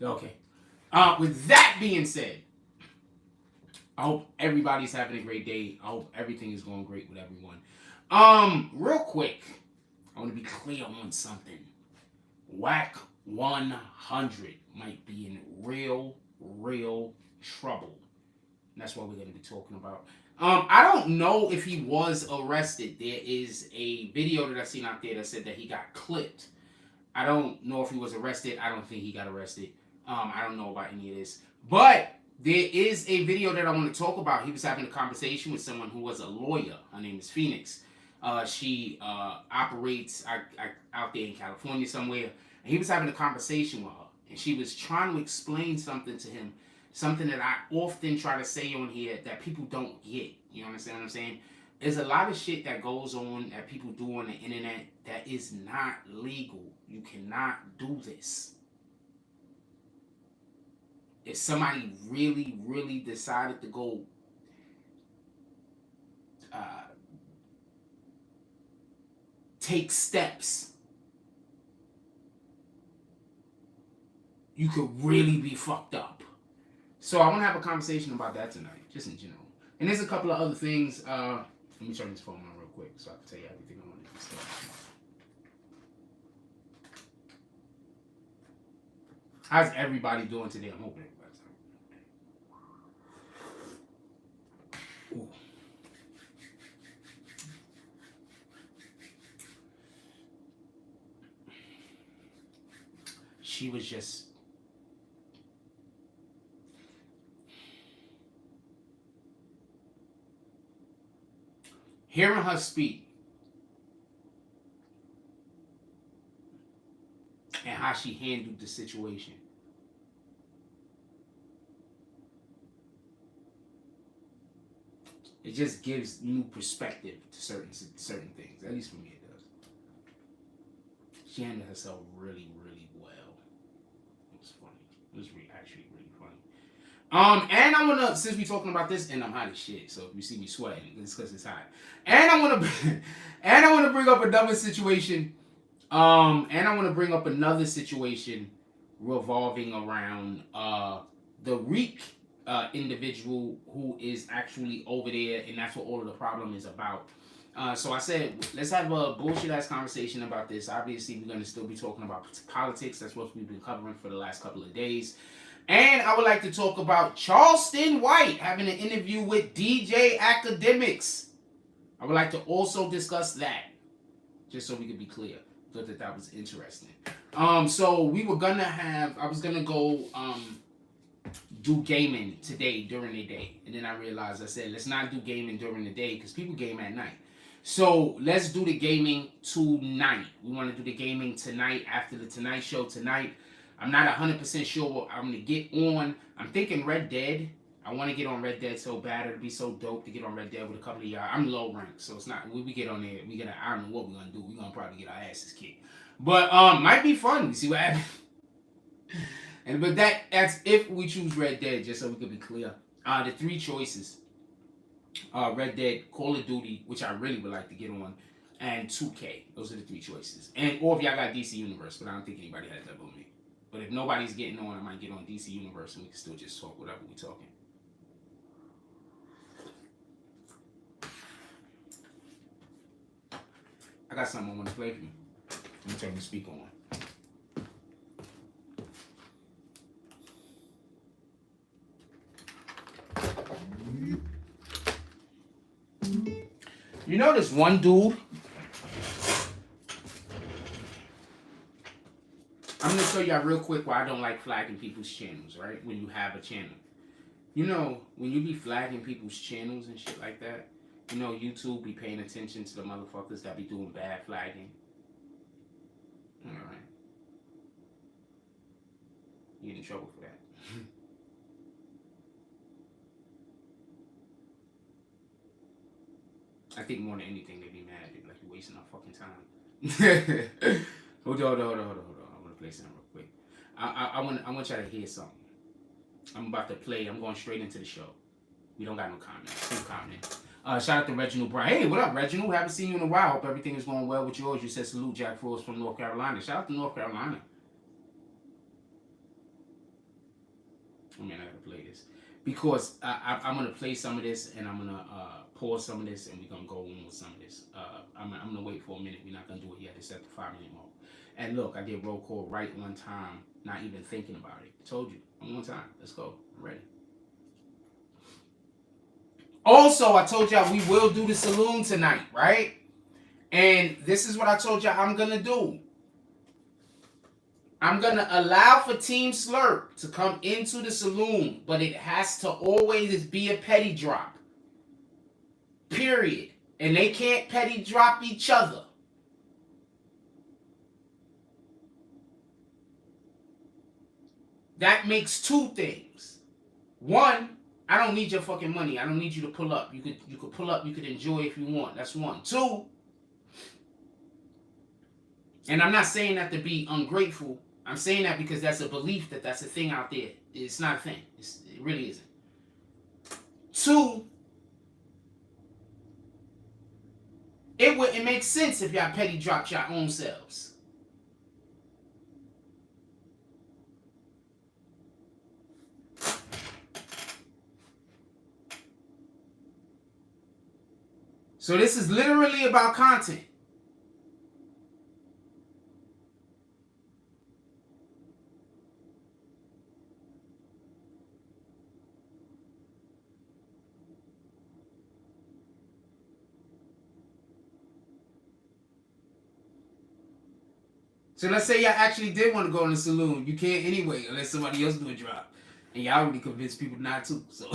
Okay. With that being said, I hope everybody's having a great day. I hope everything is going great with everyone. Real quick, I want to be clear on something. Wack 100 might be in real trouble. And that's what we're going to be talking about. I don't know if he was arrested. There is a video that I seen out there that said that he got clipped. I don't know if he was arrested. I don't think he got arrested. I don't know about any of this. But there is a video that I want to talk about. He was having a conversation with someone who was a lawyer. Her name is Phoenix. She operates out there in California somewhere. And he was having a conversation with her. And she was trying to explain something to him. Something that I often try to say on here that people don't get. You understand what I'm saying? There's a lot of shit that goes on that people do on the internet that is not legal. You cannot do this. If somebody really decided to go take steps, you could really be fucked up. So I want to have a conversation about that tonight, just in general. And there's a couple of other things. Let me turn this phone on real quick so I can tell you everything I want to discuss. How's everybody doing today? I'm hoping everybody's doing. Ooh. She was just hearing her speak and how she handled the situation. It just gives new perspective to certain things. At least for me, it does. She handled herself really well. It was funny. It was actually really funny. And I wanna, since we talking about this, and I'm hot as shit, so if you see me sweating, it's because it's hot. And I wanna bring up another situation. And I wanna bring up another situation revolving around the Reek individual who is actually over there, and that's what all of the problem is about. So I said, let's have a bullshit ass conversation about this. Obviously, we're going to still be talking about politics. That's what we've been covering for the last couple of days. And I would like to talk about Charleston White having an interview with DJ Academics. I would like to also discuss that, just so we could be clear. I thought that was interesting. So we were gonna have, I was gonna go do gaming today during the day, and then I realized, I said, let's not do gaming during the day because people game at night. So let's do the gaming tonight. We want to do the gaming tonight after the Tonight Show tonight. I'm not 100% sure what I'm going to get on. I'm thinking Red Dead. I want to get on Red Dead so bad. It'd be so dope to get on Red Dead with a couple of y'all. I'm low ranked, so it's not, when we get on there, I don't know what we're going to do. We're going to probably get our asses kicked. But might be fun. We see what happens. But that's if we choose Red Dead, just so we can be clear. The three choices. Red Dead, Call of Duty, which I really would like to get on, and 2K. Those are the three choices. And or if y'all got DC Universe, but I don't think anybody has that but me. But if nobody's getting on, I might get on DC Universe and we can still just talk whatever we're talking. I got something I want to play for you. Let me turn the speaker on. You know this one dude? I'm going to show y'all real quick why I don't like flagging people's channels, right? When you have a channel. You know, when you be flagging people's channels and shit like that, you know, YouTube be paying attention to the motherfuckers that be doing bad flagging. Alright. You get in trouble for that. I think more than anything, they be mad. They be like, you're wasting our fucking time. Hold on. I want to play something real quick. I want y'all to hear something. I'm about to play. I'm going straight into the show. We don't got no comments. No comment. Shout out to Reginald Brown. Hey, what up, Reginald? Haven't seen you in a while. Hope everything is going well with yours. You said salute Jack Frost from North Carolina. Shout out to North Carolina. I mean, I gotta play this because I'm gonna play some of this and I'm gonna pause some of this and we're gonna go on with some of this. I'm gonna wait for a minute. We're not gonna do it yet. It's at the 5-minute mark. And look, I did roll call right on time, not even thinking about it. I told you, I'm on time. Let's go. I'm ready. Also, I told y'all we will do the saloon tonight, right? And this is what I told y'all I'm gonna do. I'm gonna allow for Team Slurp to come into the saloon, but it has to always be a petty drop. Period. And they can't petty drop each other. That makes two things. One, I don't need your fucking money. I don't need you to pull up. You could pull up. You could enjoy if you want. That's one. Two, and I'm not saying that to be ungrateful. I'm saying that because that's a belief that that's a thing out there. It's not a thing. It really isn't. Two, it wouldn't make sense if y'all petty dropped your own selves. So this is literally about content. So let's say y'all actually did want to go in the saloon. You can't anyway unless somebody else do a drop. And y'all already convinced people not to. So,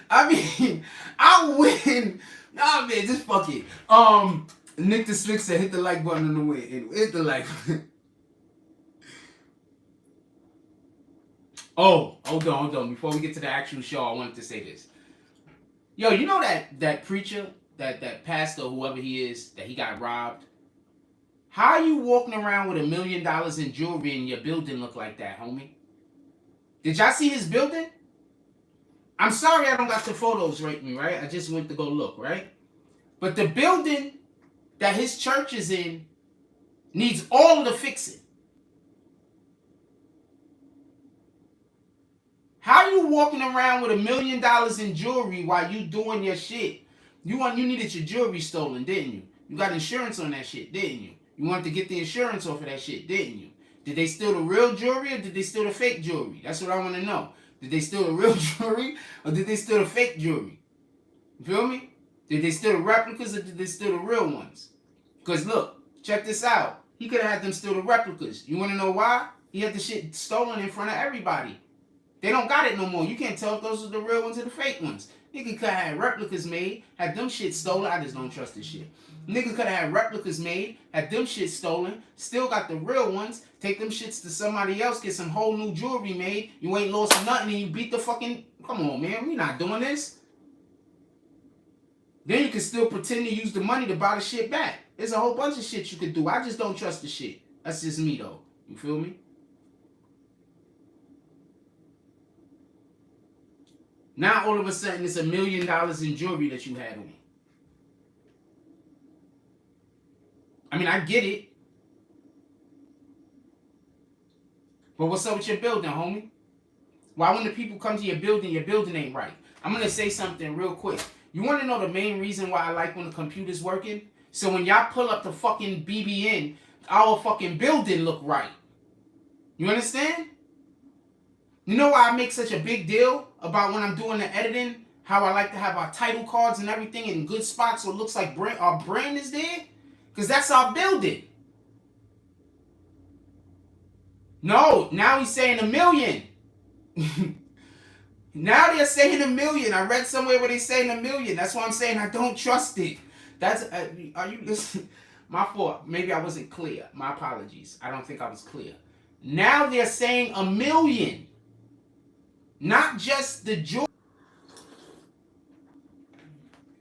I mean, I win. Nah, man, just fuck it. Nick the Slick said hit the like button on the way. Anyway, hit the like button. Oh, hold on. Before we get to the actual show, I wanted to say this. Yo, you know that preacher, that pastor, whoever he is, that he got robbed? How are you walking around with $1 million in jewelry and your building look like that, homie? Did y'all see his building? I'm sorry I don't got the photos right me, right? I just went to go look, right? But the building that his church is in needs all of the fixing. How are you walking around with $1 million in jewelry while you doing your shit? You needed your jewelry stolen, didn't you? You got insurance on that shit, didn't you? You wanted to get the insurance off of that shit, didn't you? Did they steal the real jewelry or did they steal the fake jewelry? That's what I want to know. Did they steal the real jewelry or did they steal the fake jewelry? You feel me? Did they steal the replicas or did they steal the real ones? Because look, check this out. He could have had them steal the replicas. You want to know why? He had the shit stolen in front of everybody. They don't got it no more. You can't tell if those are the real ones or the fake ones. Nigga could have had replicas made, had them shit stolen. I just don't trust this shit. Nigga could have had replicas made, had them shit stolen, still got the real ones, take them shits to somebody else, get some whole new jewelry made, you ain't lost nothing and you beat the fucking... Come on, man, we not doing this. Then you can still pretend to use the money to buy the shit back. There's a whole bunch of shit you could do. I just don't trust the shit. That's just me, though. You feel me? Now, all of a sudden, it's $1 million in jewelry that you had on. I mean, I get it. But what's up with your building, homie? Why when the people come to your building ain't right? I'm going to say something real quick. You want to know the main reason why I like when the computer's working? So when y'all pull up the fucking BBN, our fucking building look right. You understand? You know why I make such a big deal about when I'm doing the editing? How I like to have our title cards and everything in good spots so it looks like our brand is there? Because that's our building. No, now he's saying $1 million. Now they're saying $1 million. I read somewhere where they're saying $1 million. That's why I'm saying I don't trust it. That's are you listening? My fault. Maybe I wasn't clear. My apologies. I don't think I was clear. Now they're saying $1 million. Not just the jewelry.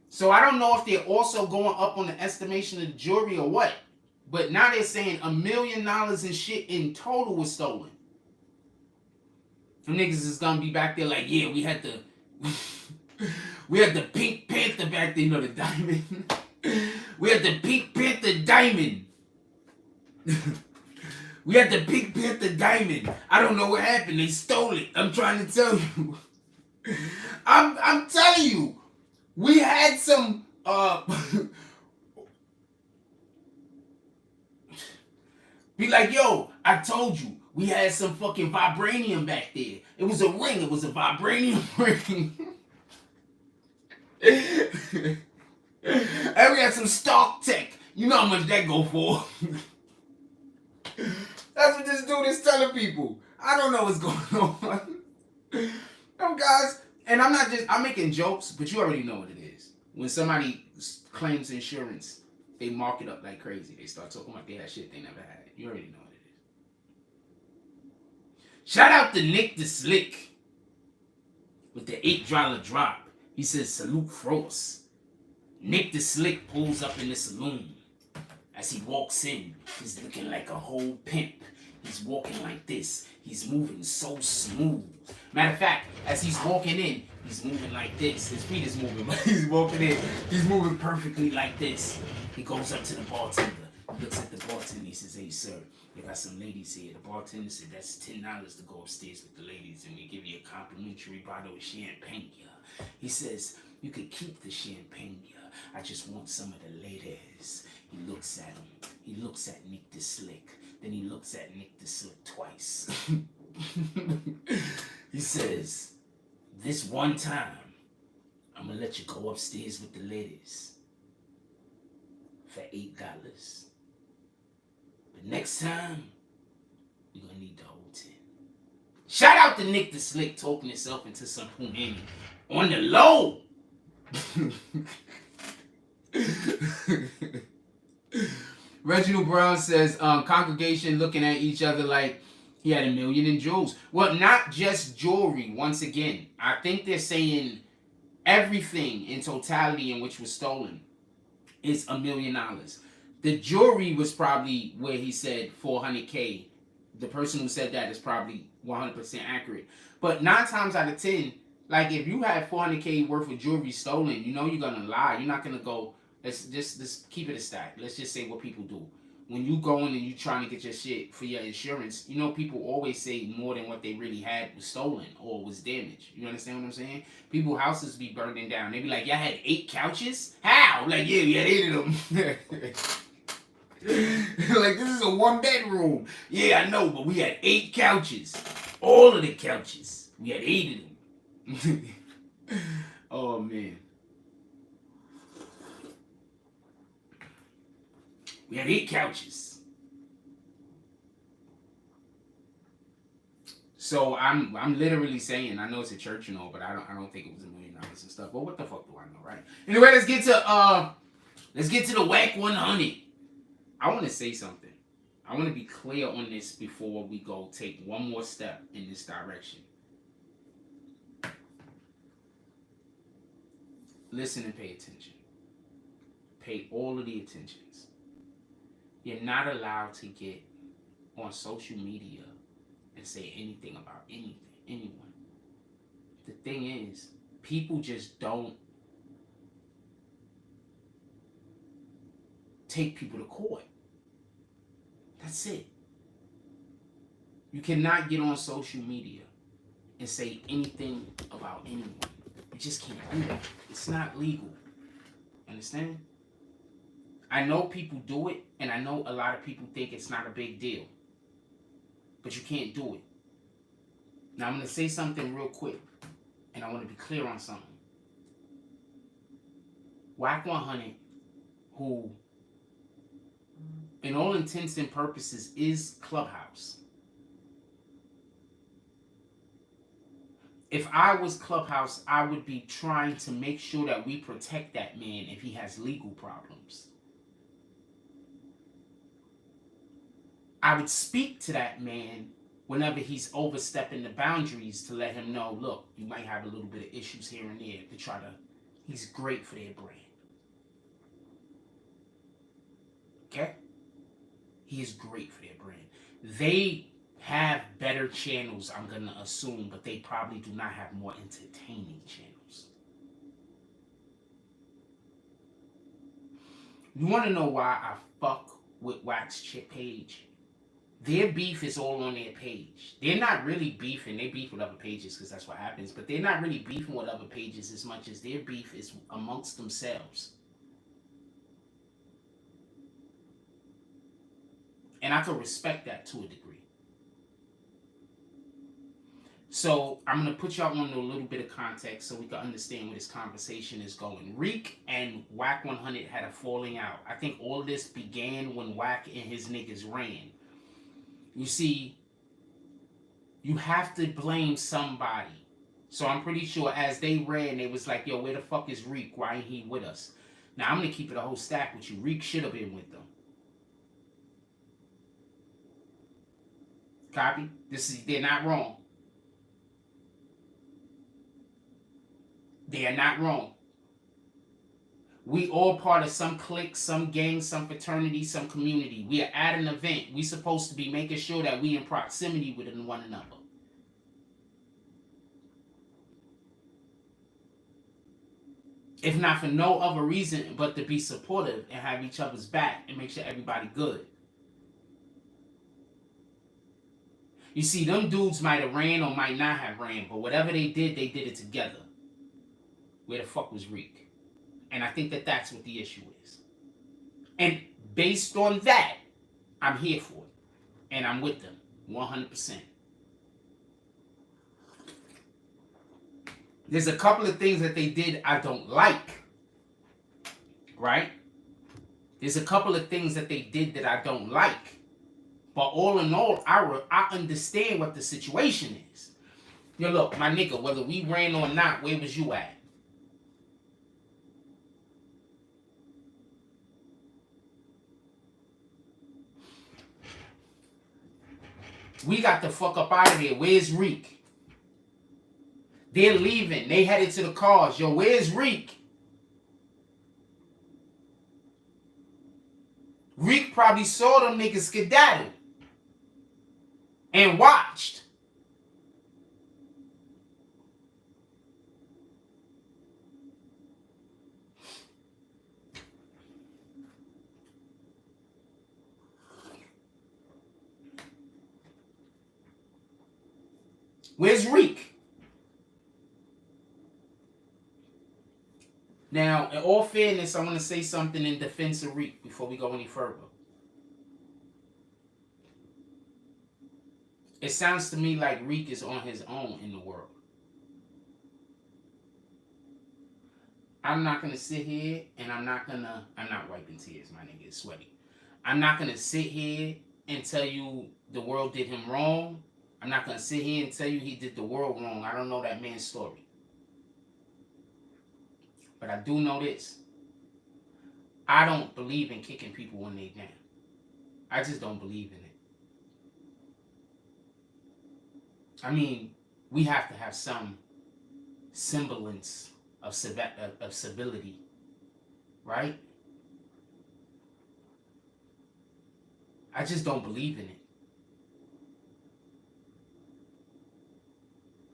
So I don't know if they're also going up on the estimation of the jewelry or what. But now they're saying $1 million in shit in total was stolen. Them niggas is gonna be back there like, yeah, we had the Pink Panther back there, you know, the diamond. We had the Pink Panther diamond. We had the Pink Panther diamond. I don't know what happened. They stole it. I'm trying to tell you. I'm telling you. We had some be like, yo, I told you. We had some fucking vibranium back there. It was a ring. It was a vibranium ring. And we had some stock tech. You know how much that go for. That's what this dude is telling people. I don't know what's going on. Them guys, and I'm making jokes, but you already know what it is. When somebody claims insurance, they mark it up like crazy. They start talking about they had shit they never had. You already know what it is. Shout out to Nick the Slick with the $8 drop. He says, salute Frost. Nick the Slick pulls up in the saloon. As he walks in, he's looking like a whole pimp. He's walking like this. He's moving so smooth. Matter of fact, as he's walking in, he's moving like this. His feet is moving, but he's walking in. He's moving perfectly like this. He goes up to the bartender. He looks at the bartender. He says, hey, sir, we got some ladies here. The bartender said, that's $10 to go upstairs with the ladies, and we give you a complimentary bottle of champagne. He says, you could keep the champagne. I just want some of the ladies. He looks at him. He looks at Nick the Slick. Then he looks at Nick the Slick twice. He says, this one time, I'm going to let you go upstairs with the ladies for $8. But next time, you're going to need the whole 10. Shout out to Nick the Slick talking himself into some punani on the low. Reginald Brown says, congregation looking at each other like he had $1 million in jewels. Well, not just jewelry. Once again, I think they're saying everything in totality in which was stolen is $1 million. The jewelry was probably where he said $400K. The person who said that is probably 100% accurate. But 9 times out of 10, like if you had $400K worth of jewelry stolen, you know you're gonna lie. You're not gonna go. Let's just keep it a stack. Let's just say what people do. When you go in and you trying to get your shit for your insurance, you know people always say more than what they really had was stolen or was damaged. You understand what I'm saying? People's houses be burning down. They be like, y'all had 8 couches? How? Like, yeah, we had 8 of them. Like, this is a 1-bedroom. Yeah, I know, but we had 8 couches. All of the couches. We had 8 of them. Oh, man. We had 8 couches. So I'm literally saying, I know it's a church and all, but I don't think it was $1 million and stuff. But what the fuck do I know, right? Anyway, let's get to the Wack 100. I want to say something. I want to be clear on this before we go take one more step in this direction. Listen and pay attention. Pay all of the attentions. You're not allowed to get on social media and say anything about anyone. The thing is, people just don't take people to court. That's it. You cannot get on social media and say anything about anyone. You just can't do that. It's not legal. Understand? I know people do it, and I know a lot of people think it's not a big deal. But you can't do it. Now, I'm going to say something real quick, and I want to be clear on something. Wack 100, who, in all intents and purposes, is Clubhouse. If I was Clubhouse, I would be trying to make sure that we protect that man if he has legal problems. I would speak to that man whenever he's overstepping the boundaries to let him know, look, you might have a little bit of issues here and there to try to, he's great for their brand. Okay? He is great for their brand. They have better channels, I'm going to assume, but they probably do not have more entertaining channels. You want to know why I fuck with Wack's page? their beef is all on their page. They're not really beefing. They beef with other pages because that's what happens. But they're not really beefing with other pages as much as their beef is amongst themselves. And I can respect that to a degree. So I'm going to put y'all on a little bit of context so we can understand where this conversation is going. Reek and Wack 100 had a falling out. I think all this began when Wack and his niggas ran. You see, you have to blame somebody. So I'm pretty sure as they ran, they was like, yo, where the fuck is Reek? Why ain't he with us? Now, I'm going to keep it a whole stack with you. Reek should have been with them. Copy? They're not wrong. They are not wrong. We all part of some clique, some gang, some fraternity, some community. We are at an event. We supposed to be making sure that we in proximity with one another. If not for no other reason but to be supportive and have each other's back and make sure everybody good. You see, them dudes might have ran or might not have ran, but whatever they did it together. Where the fuck was Reek? And I think that that's what the issue is. And based on that, I'm here for it. And I'm with them 100%. There's a couple of things that they did I don't like. Right? There's a couple of things that they did that I don't like. But all in all, I understand what the situation is. Yo, look, my nigga, whether we ran or not, where was you at? We got the fuck up out of here. Where's Reek? They're leaving. They headed to the cars. Yo, where's Reek? Reek probably saw them niggas skedaddle and watched. Where's Reek? Now, in all fairness, I want to say something in defense of Reek before we go any further. It sounds to me like Reek is on his own in the world. I'm not going to sit here and I'm not wiping tears, my nigga, it's sweaty. I'm not going to sit here and tell you the world did him wrong. I'm not going to sit here and tell you he did the world wrong. I don't know that man's story. But I do know this. I don't believe in kicking people when they down. I just don't believe in it. I mean, we have to have some semblance of civility, right? I just don't believe in it.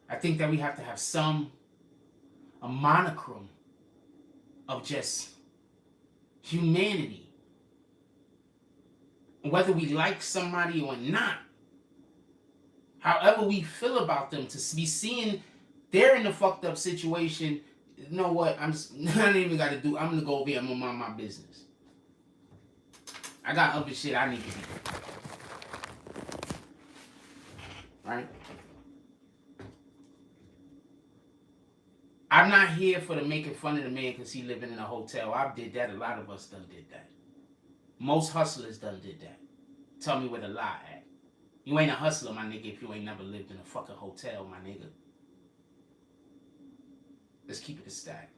I think that we have to have a monochrome of just humanity. Whether we like somebody or not, however we feel about them, to be seeing they're in a fucked up situation, you know what, I don't even got to do, I'm going to go over here, I'm going to mind my business. I got other shit I need to do. Right? I'm not here for the making fun of the man because he living in a hotel. I did that. A lot of us done did that. Most hustlers done did that. Tell me where the lie at. You ain't a hustler, my nigga, if you ain't never lived in a fucking hotel, my nigga. Let's keep it a stack.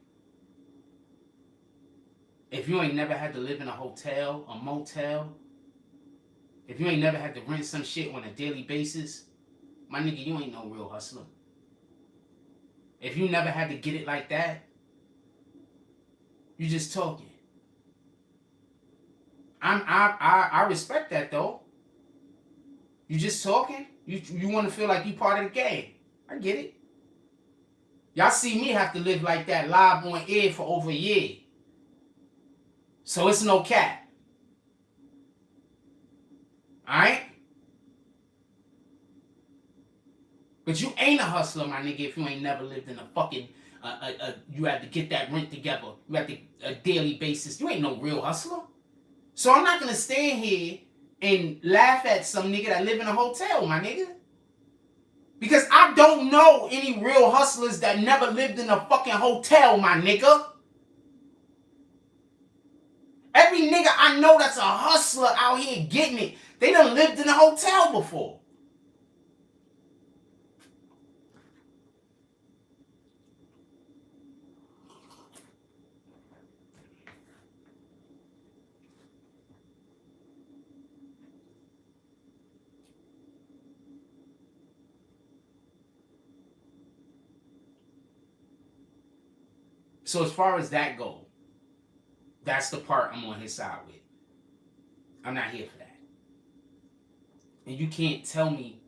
If you ain't never had to live in a hotel, a motel, if you ain't never had to rent some shit on a daily basis, my nigga, you ain't no real hustler. If you never had to get it like that, you just talking. I respect that though. You just talking? You want to feel like you part of the game. I get it. Y'all see me have to live like that live on air for over a year. So it's no cap. Alright? But you ain't a hustler, my nigga, if you ain't never lived in a fucking, you had to get that rent together. You had to, a daily basis. You ain't no real hustler. So I'm not going to stand here and laugh at some nigga that live in a hotel, my nigga. Because I don't know any real hustlers that never lived in a fucking hotel, my nigga. Every nigga I know that's a hustler out here getting it, they done lived in a hotel before. So as far as that goes, that's the part I'm on his side with. I'm not here for that. And you can't tell me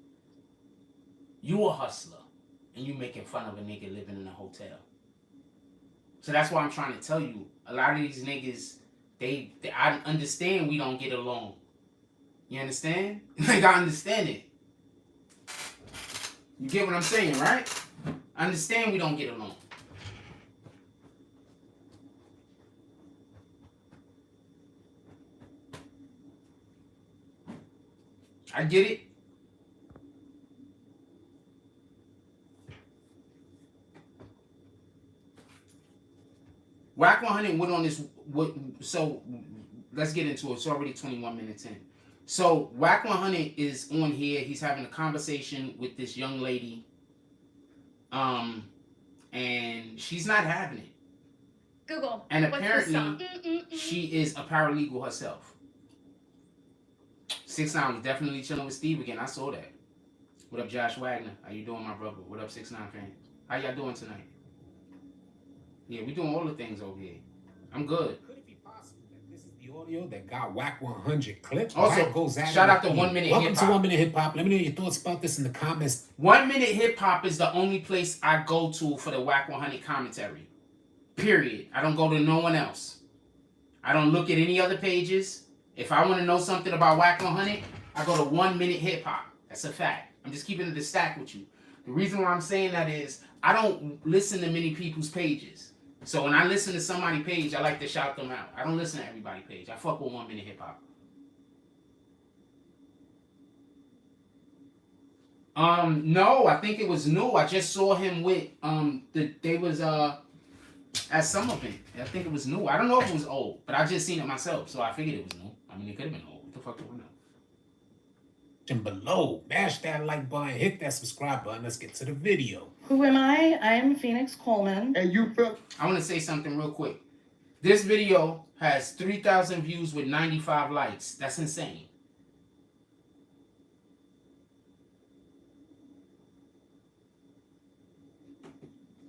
you a hustler and you making fun of a nigga living in a hotel. So that's why I'm trying to tell you, a lot of these niggas, I understand we don't get along. You understand? Like, I understand it. You get what I'm saying, right? I understand we don't get along. I get it. Wack 100 went on this. So let's get into it. It's already 21 minutes in. So Wack 100 is on here. He's having a conversation with this young lady. And she's not having it. Google. And apparently, she is a paralegal herself. 6ix9ine was definitely chilling with Steve again. I saw that. What up, Josh Wagner? How you doing, my brother? What up, 6ix9ine fans? How y'all doing tonight? Yeah, we doing all the things over here. I'm good. Could it be possible that this is the audio that got Wack 100 clipped? Also, goes at shout out to 1 Minute Hip Hop. Welcome to 1 Minute Hip Hop. Let me know your thoughts about this in the comments. 1 Minute Hip Hop is the only place I go to for the Wack 100 commentary. Period. I don't go to no one else. I don't look at any other pages. If I want to know something about Wack 100, I go to 1 Minute Hip Hop. That's a fact. I'm just keeping it a stack with you. The reason why I'm saying that is I don't listen to many people's pages. So when I listen to somebody's page, I like to shout them out. I don't listen to everybody's page. I fuck with 1 Minute Hip Hop. No, I think it was new. I just saw him with they was at some event. I think it was new. I don't know if it was old, but I just seen it myself, so I figured it was new. I mean, it could have been old. What the fuck do I know? And below, mash that like button, hit that subscribe button. Let's get to the video. Who am I? I'm Phoenix Coleman. And you feel? I want to say something real quick. This video has 3,000 views with 95 likes. That's insane.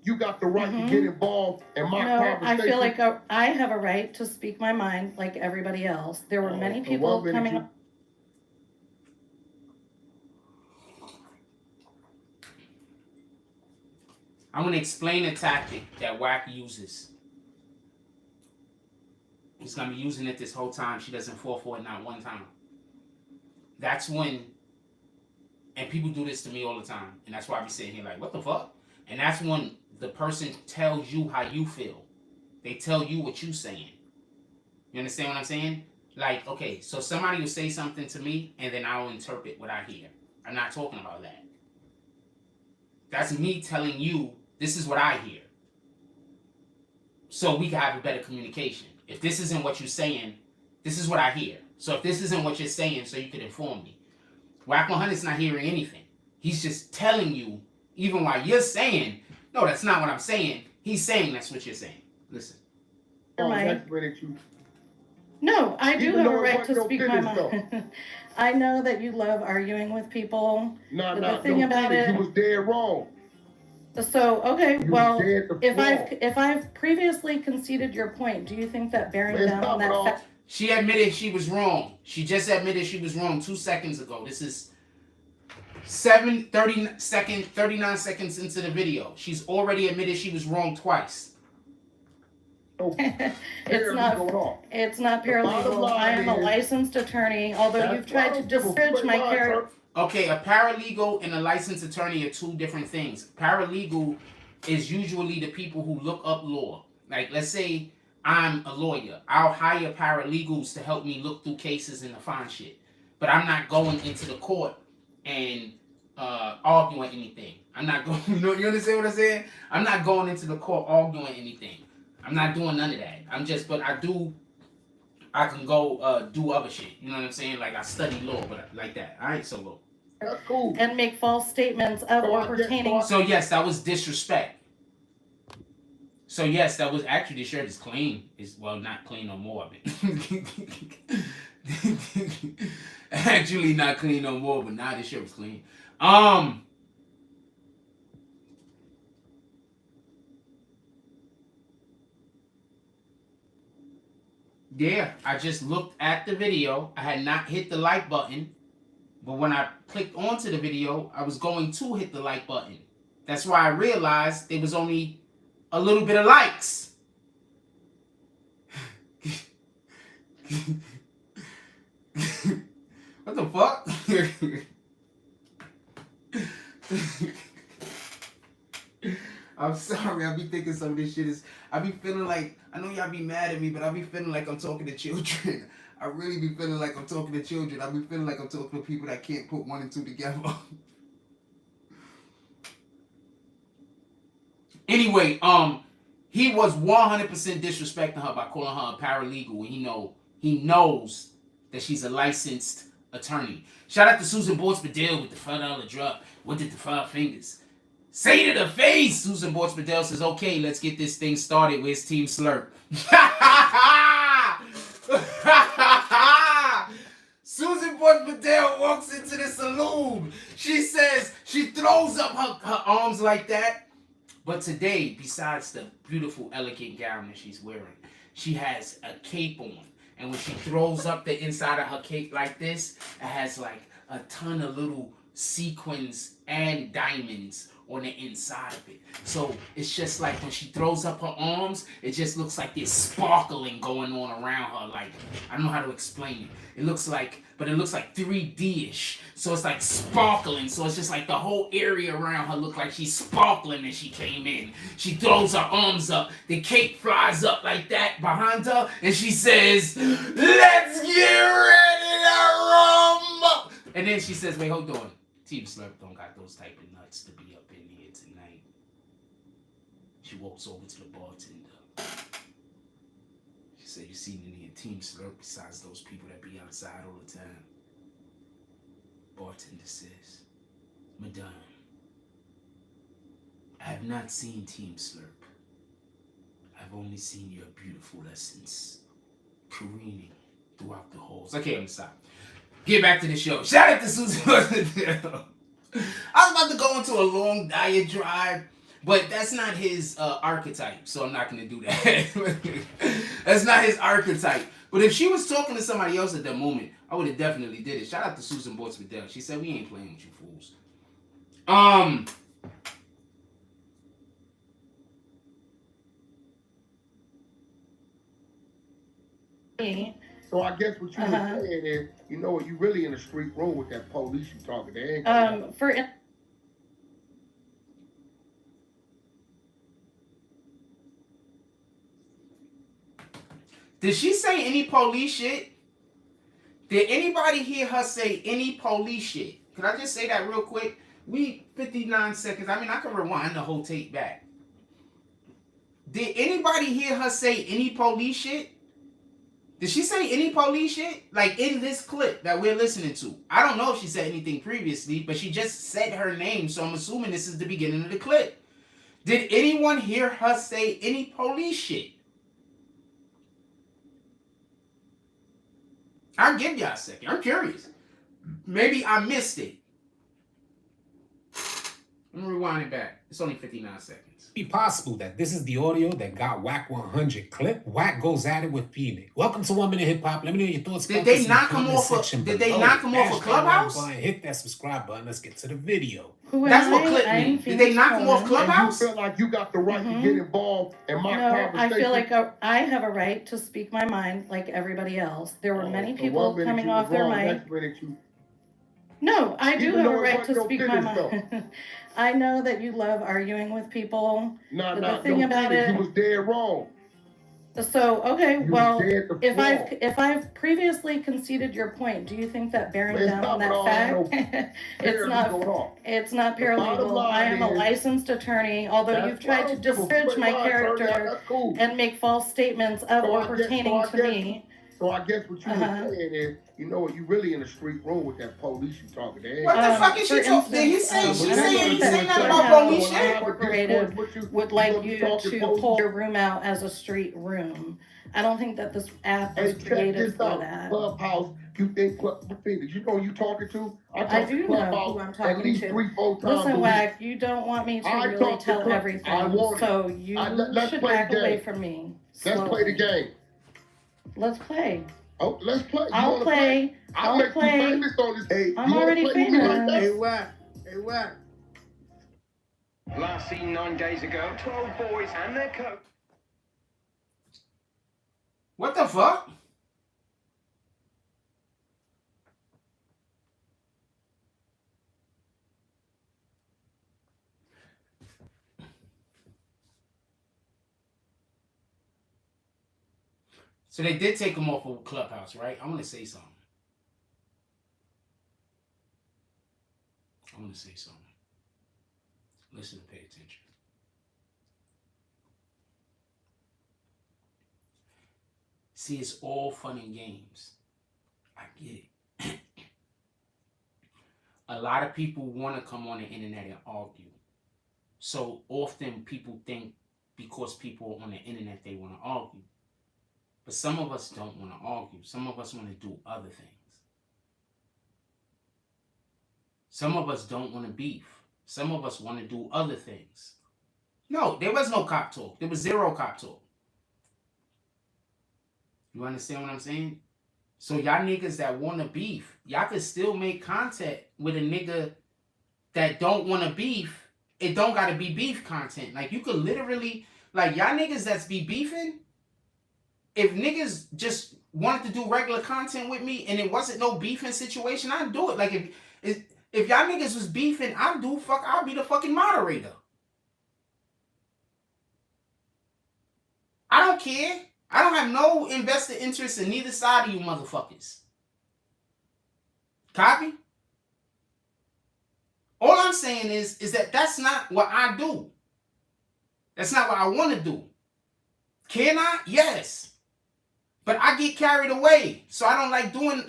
You got the right to get involved in my No, conversation. I feel like I have a right to speak my mind like everybody else. There were many people coming up. I'm going to explain a tactic that Wack uses. He's going to be using it this whole time. She doesn't fall for it not one time. That's when, and people do this to me all the time, and that's why I be sitting here like, what the fuck? And that's when the person tells you how you feel. They tell you what you saying. You understand what I'm saying? Like, okay, so somebody will say something to me, and then I'll interpret what I hear. I'm not talking about that. That's me telling you, this is what I hear. So we can have a better communication. If this isn't what you're saying, this is what I hear. So if this isn't what you're saying, so you can inform me. Wack 100's not hearing anything. He's just telling you, even while you're saying, no, that's not what I'm saying. He's saying that's what you're saying. Listen. No, I do have a right to speak my mind. I know that you love arguing with people. No, the thing about it, you was dead wrong. So, okay, well, if I've previously conceded your point, do you think that bearing down on that fact? She admitted she was wrong. She just admitted she was wrong 2 seconds ago. This is 39 seconds into the video. She's already admitted she was wrong twice. It's not paralegal. I am a licensed attorney. Although you've tried to disparage my character. Okay, a paralegal and a licensed attorney are two different things. Paralegal is usually the people who look up law. Like, let's say I'm a lawyer. I'll hire paralegals to help me look through cases and to find shit. But I'm not going into the court and arguing anything. I'm not going, you understand what I'm saying? I'm not going into the court arguing anything. I'm not doing none of that. But I can go do other shit. You know what I'm saying? Like, I study law, but like that. All right, so look. That's cool. And make false statements of or pertaining. So yes, that was disrespect. So yes, that was actually, the shirt is clean. It's, well, not clean no more. Actually not clean no more, but now this shirt was clean. Yeah, I just looked at the video. I had not hit the like button, but when I clicked onto the video, I was going to hit the like button. That's why I realized there was only a little bit of likes. What the fuck? I'm sorry, I be thinking some of this shit is, I be feeling like, I know y'all be mad at me, but I be feeling like I'm talking to children. I really be feeling like I'm talking to children. I be feeling like I'm talking to people that can't put one and two together. Anyway, he was 100% disrespecting her by calling her a paralegal, and he knows that she's a licensed attorney. Shout out to Susan Bortz-Bedell with the $5 drop. What did the 5 fingers say to the face? Susan Bortz-Bedell says, okay, let's get this thing started. Where's Team Slurp? Susan Bortz-Bedell walks into the saloon. She says, she throws up her arms like that. But today, besides the beautiful, elegant gown that she's wearing, she has a cape on. And when she throws up the inside of her cape like this, it has like a ton of little sequins and diamonds on the inside of it. So it's just like when she throws up her arms, it just looks like there's sparkling going on around her. Like, I don't know how to explain it. It looks like 3D-ish. So it's like sparkling. So it's just like the whole area around her look like she's sparkling as she came in. She throws her arms up. The cape flies up like that behind her. And she says, let's get ready to rumble. And then she says, wait, hold on. Team Slurp don't got those type of nuts to be up in here tonight. She walks over to the bartender. She said, you seen any of Team Slurp besides those people that be outside all the time? Bartender says, Madame, I have not seen Team Slurp. I've only seen your beautiful essence careening throughout the halls. Okay, I'm stop. Get back to the show. Shout out to Susan. I was about to go into a long diatribe, but that's not his archetype, so I'm not going to do that. That's not his archetype. But if she was talking to somebody else at that moment, I would have definitely did it. Shout out to Susan Bortz-Bedell. She said, we ain't playing with you fools. So I guess what you were saying is, you know what, you really in a street room with that police you talking to. Did she say any police shit? Did anybody hear her say any police shit? Can I just say that real quick? We 59 seconds. I mean, I can rewind the whole tape back. Did anybody hear her say any police shit? Did she say any police shit? Like in this clip that we're listening to. I don't know if she said anything previously, but she just said her name, so I'm assuming this is the beginning of the clip. Did anyone hear her say any police shit? I'll give y'all a second. I'm curious. Maybe I missed it. Let me rewind it back. It's only 59 seconds. Be possible that this is the audio that got Wack 100 clip. Wack goes at it with Phoenix. Welcome to 1 Minute Hip Hop. Let me know your thoughts. Did they knock him off? Did they knock him off of Clubhouse? Hit that subscribe button. Let's get to the video. That's what clip means. Did they knock him off Clubhouse? You feel like you got the right to get involved in my conversation? I feel like I have a right to speak my mind like everybody else. There were many people coming off their mic. No, I do Even have a though it right wasn't to no speak my finish, though. mind. I know that you love arguing with people. Nah, But nah, the thing no about finish. it, You was dead wrong. so okay, You well, was dead the if I've previously conceded your point, do you think that bearing Man, down on stop with that all that fact, it's paralegal. it's not The bottom paralegal. I line am a is, licensed attorney, although that's you've why I tried to don't give a disparage my attorney. character That's cool. and make false statements of So or I guess, pertaining to me. So I guess what you were saying is, you know what, you really in a street room with that police you talking. They ain't What the fuck is For she talking? Did he instance, say? She I don't say think he that say nothing Clubhouse about police when I shit. have a Incorporated discourse with you, would you like gonna be you talking to police? pull your room out as a street room. I don't think that this app was Hey, check created this for out. that. Clubhouse, you think Phoenix, you know you talking to? I I talk to do know Clubhouse who I'm at talking least to. 3-4 times Listen, a week. Wack, you don't want me to I really talk to tell Club. I everything, want it. so you Let's should play back the away game. from me. Let's play the slowly. game. Let's play. Oh, let's play. You I'll wanna play. I'll I'll make play. you famous on this. Hey, I'm you wanna already play with me like famous. that? Hey, Wack. Hey, Wack. Last seen 9 days ago, 12 boys and their coach. What the fuck? So they did take him off of Clubhouse, right? I want to say something. I want to say something. Listen and pay attention. See, it's all fun and games. I get it. A lot of people want to come on the internet and argue. So often people think because people are on the internet, they want to argue. But some of us don't want to argue. Some of us want to do other things. Some of us don't want to beef. Some of us want to do other things. No, there was no cop talk. There was zero cop talk. You understand what I'm saying? So y'all niggas that want to beef, y'all can still make content with a nigga that don't want to beef. It don't got to be beef content. Like, you could literally, like, y'all niggas that's be beefing, if niggas just wanted to do regular content with me and it wasn't no beefing situation, I'd do it. Like, if y'all niggas was beefing, I'll be the fucking moderator. I don't care. I don't have no invested interest in neither side of you motherfuckers. Copy? All I'm saying is that that's not what I do. That's not what I want to do. Can I? Yes. But I get carried away. So I don't like doing...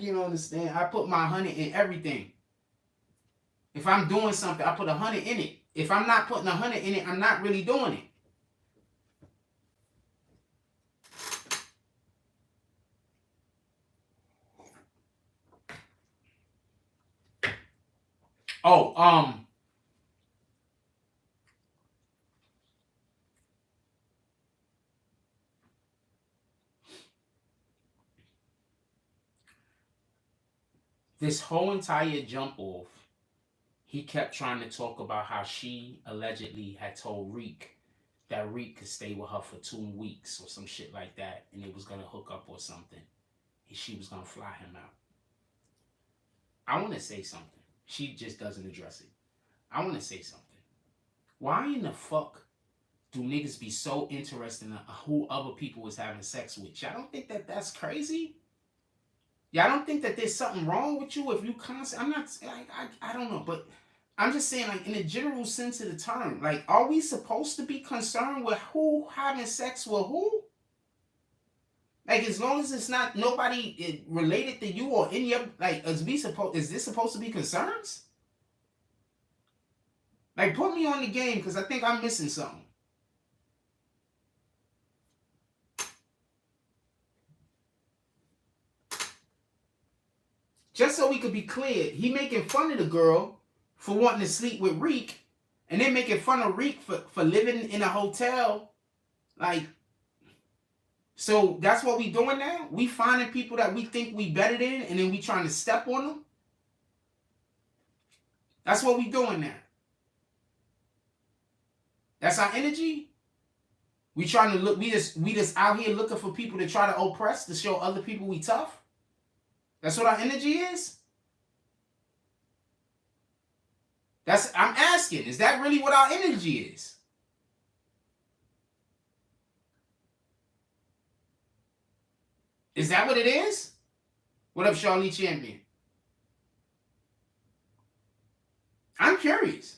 You don't understand? I put my 100 in everything. If I'm doing something, I put 100 in it. If I'm not putting 100 in it, I'm not really doing it. Oh, this whole entire jump off, he kept trying to talk about how she allegedly had told Reek that Reek could stay with her for 2 weeks or some shit like that, and it was gonna hook up or something, and she was gonna fly him out. I want to say something. She just doesn't address it. I want to say something. Why in the fuck do niggas be so interested in who other people was having sex with? Y'all don't think that that's crazy? Y'all don't think that there's something wrong with you if you constantly... I'm not... I don't know, but I'm just saying, like, in a general sense of the term, like, are we supposed to be concerned with who having sex with who? Like, as long as it's not nobody related to you or in your... Like, is this supposed to be concerns? Like, put me on the game, because I think I'm missing something. Just so we could be clear, he making fun of the girl for wanting to sleep with Reek, and then making fun of Reek for living in a hotel. Like, so that's what we doing now? We finding people that we think we better than, and then we trying to step on them? That's what we doing now. That's our energy? We trying to look, we just out here looking for people to try to oppress, to show other people we tough? That's what our energy is? I'm asking, is that really what our energy is? Is that what it is? What up, Charlie Champion? I'm curious.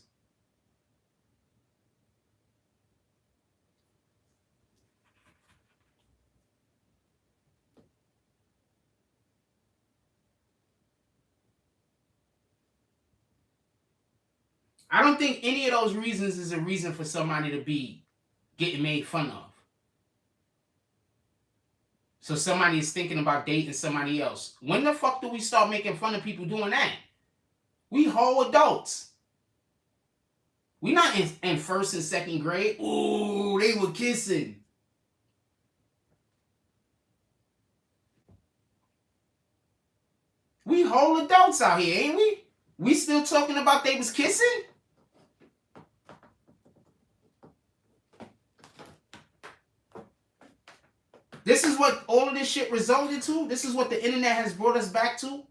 I don't think any of those reasons is a reason for somebody to be getting made fun of. So somebody is thinking about dating somebody else. When the fuck do we start making fun of people doing that? We whole adults. We not in first and second grade. Ooh, they were kissing. We whole adults out here, ain't we? We still talking about they was kissing? This is what all of this shit resulted to? This is what the internet has brought us back to?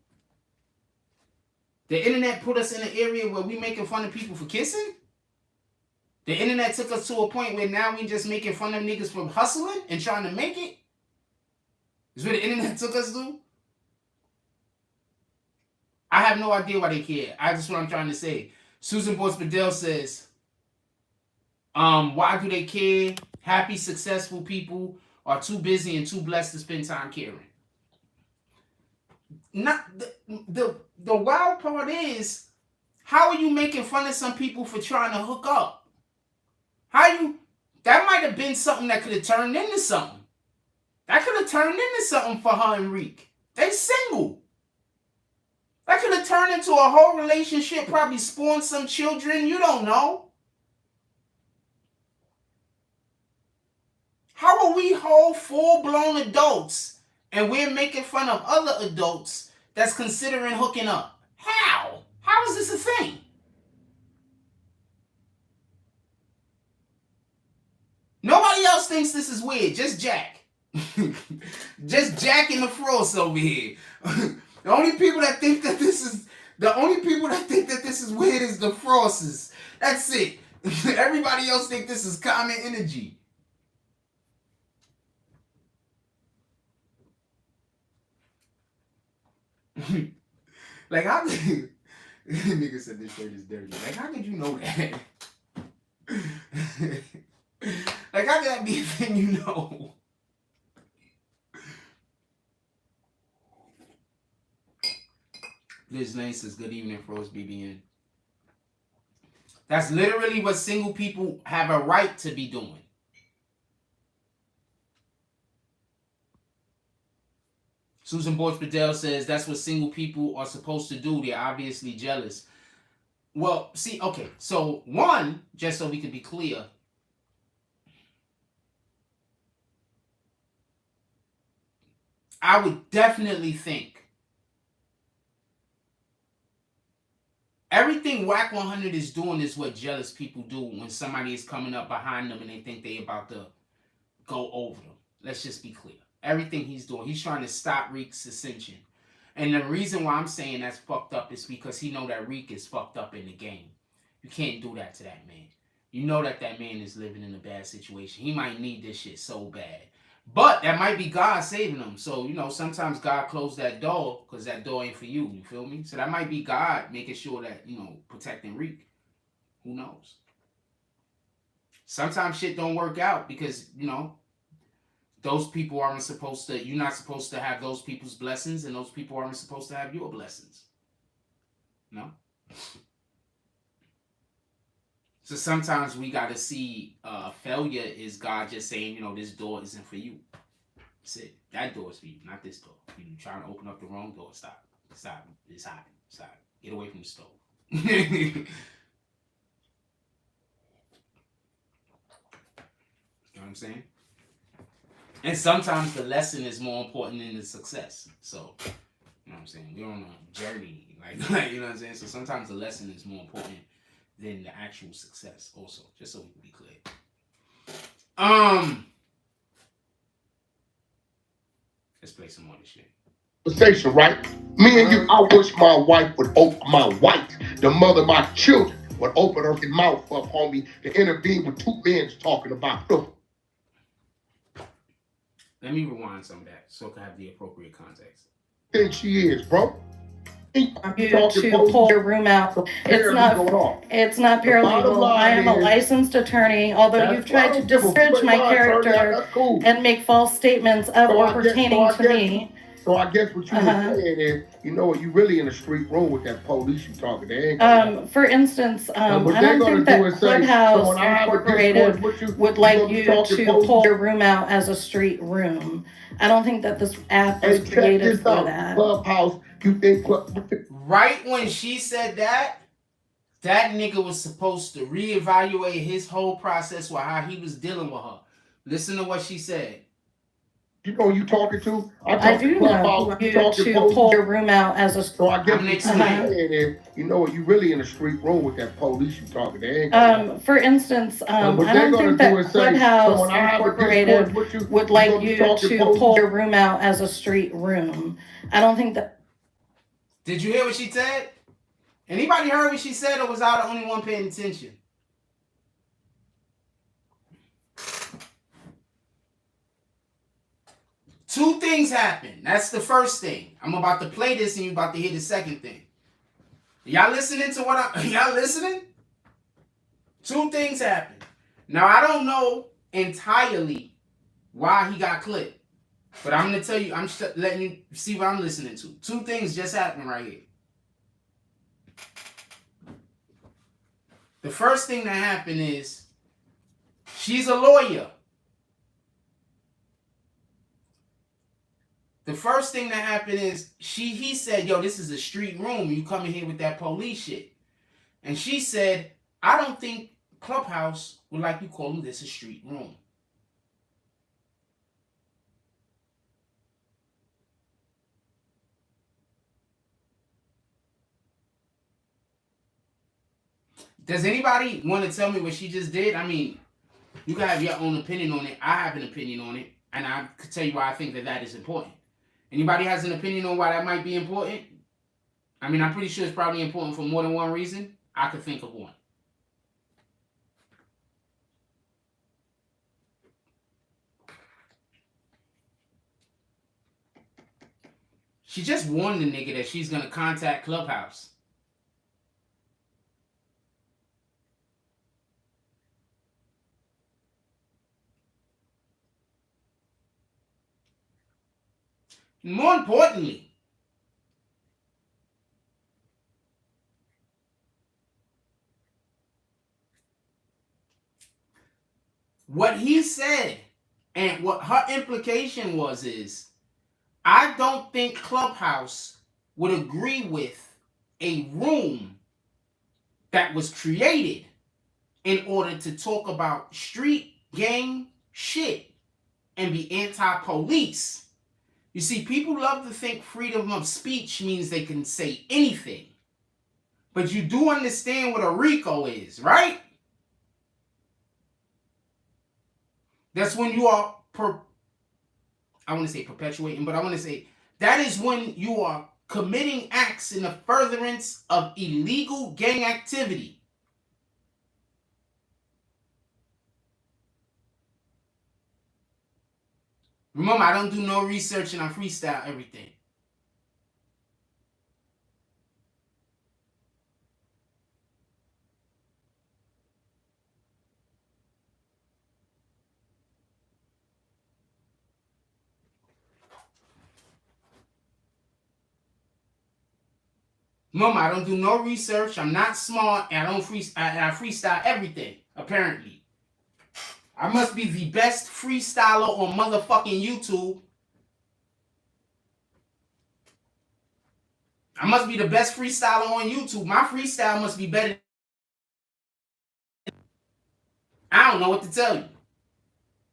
The internet put us in an area where we making fun of people for kissing? The internet took us to a point where now we just making fun of niggas for hustling and trying to make it? Is where the internet took us to? I have no idea why they care. I just what I'm trying to say. Susan Boyce-Bedell says, why do they care? Happy, successful people are too busy and too blessed to spend time caring. Not the wild part is, how are you making fun of some people for trying to hook up? That might have been something that could have turned into something. That could have turned into something for her and Reek. They single. That could have turned into a whole relationship, probably spawned some children, you don't know. How are we whole full-blown adults and we're making fun of other adults that's considering hooking up? How? How is this a thing? Nobody else thinks this is weird, just Jack. Just Jack and the Frost over here. The only people that think that this is weird is the Frosts. That's it. Everybody else think this is common energy. Like, how did nigga said this shirt is dirty? Like, how did you know that? Like, how did that be a thing you know? Liz Lane says, good evening, Froze BBN. That's literally what single people have a right to be doing. Susan Boyce-Bedell says that's what single people are supposed to do. They're obviously jealous. Well, see, okay. So, one, just so we can be clear, I would definitely think everything Wack 100 is doing is what jealous people do when somebody is coming up behind them and they think they about to go over them. Let's just be clear. Everything he's doing, he's trying to stop Reek's ascension. And the reason why I'm saying that's fucked up is because he know that Reek is fucked up in the game. You can't do that to that man. You know that man is living in a bad situation. He might need this shit so bad. But that might be God saving him. So, sometimes God closed that door because that door ain't for you. You feel me? So that might be God making sure that, protecting Reek. Who knows? Sometimes shit don't work out because, those people aren't supposed to, you're not supposed to have those people's blessings, and those people aren't supposed to have your blessings. No? So sometimes we got to see failure is God just saying, this door isn't for you. That's it. That door is for you, not this door. You're trying to open up the wrong door. Stop. Stop. It's hot. Stop. Get away from the stove. You know what I'm saying? And sometimes the lesson is more important than the success. So, you know what I'm saying? We're on a journey. Like you know what I'm saying? So sometimes the lesson is more important than the actual success also. Just so we can be clear. Let's play some more of this shit. conversation, right? Me and you, I wish my wife would open my wife, the mother of my children, would open her mouth up on me to intervene with two men talking about. Let me rewind some of that so I can have the appropriate context. Think she is, bro. You to pull your room out. It's not paralegal. I am a licensed attorney, although you've tried to disparage my character and make false statements of or pertaining to me. So I guess what you were saying is, you know what, you really in a street room with that police you talking. They ain't for instance, I don't think that Clubhouse Incorporated would like you to pull your room out as a street room. I don't think that this app was created for that. Clubhouse, you think right when she said that nigga was supposed to reevaluate his whole process with how he was dealing with her. Listen to what she said. You know who you talking to? I do know you to pull your room out as a. So I guess what you saying is, you know what, you really in a street room with that police you talking. They ain't for instance, I don't think that Clubhouse Incorporated would like you to pull your room out as a street room. I don't think that. Did you hear what she said? Anybody heard what she said, or was I the only one paying attention? Two things happen. That's the first thing. I'm about to play this and you're about to hear the second thing. Y'all listening to what y'all listening? Two things happen. Now, I don't know entirely why he got clipped. But I'm going to tell you, I'm just letting you see what I'm listening to. Two things just happened right here. The first thing that happened is she's a lawyer. The first thing that happened is he said, yo, this is a street room. You come in here with that police shit. And she said, I don't think Clubhouse would like you calling this a street room. Does anybody want to tell me what she just did? I mean, you can have your own opinion on it. I have an opinion on it. And I could tell you why I think that is important. Anybody has an opinion on why that might be important? I mean, I'm pretty sure it's probably important for more than one reason. I could think of one. She just warned the nigga that she's going to contact Clubhouse. More importantly, what he said and what her implication was is, I don't think Clubhouse would agree with a room that was created in order to talk about street gang shit and be anti-police. You see, people love to think freedom of speech means they can say anything. But you do understand what a RICO is, right? That's when you are, I want to say perpetuating, but I want to say that is when you are committing acts in the furtherance of illegal gang activity. Remember, I don't do no research and I freestyle everything. Remember, I don't do no research. I'm not smart. And I freestyle everything, apparently. I must be the best freestyler on motherfucking YouTube. I must be the best freestyler on YouTube. My freestyle must be better. I don't know what to tell you.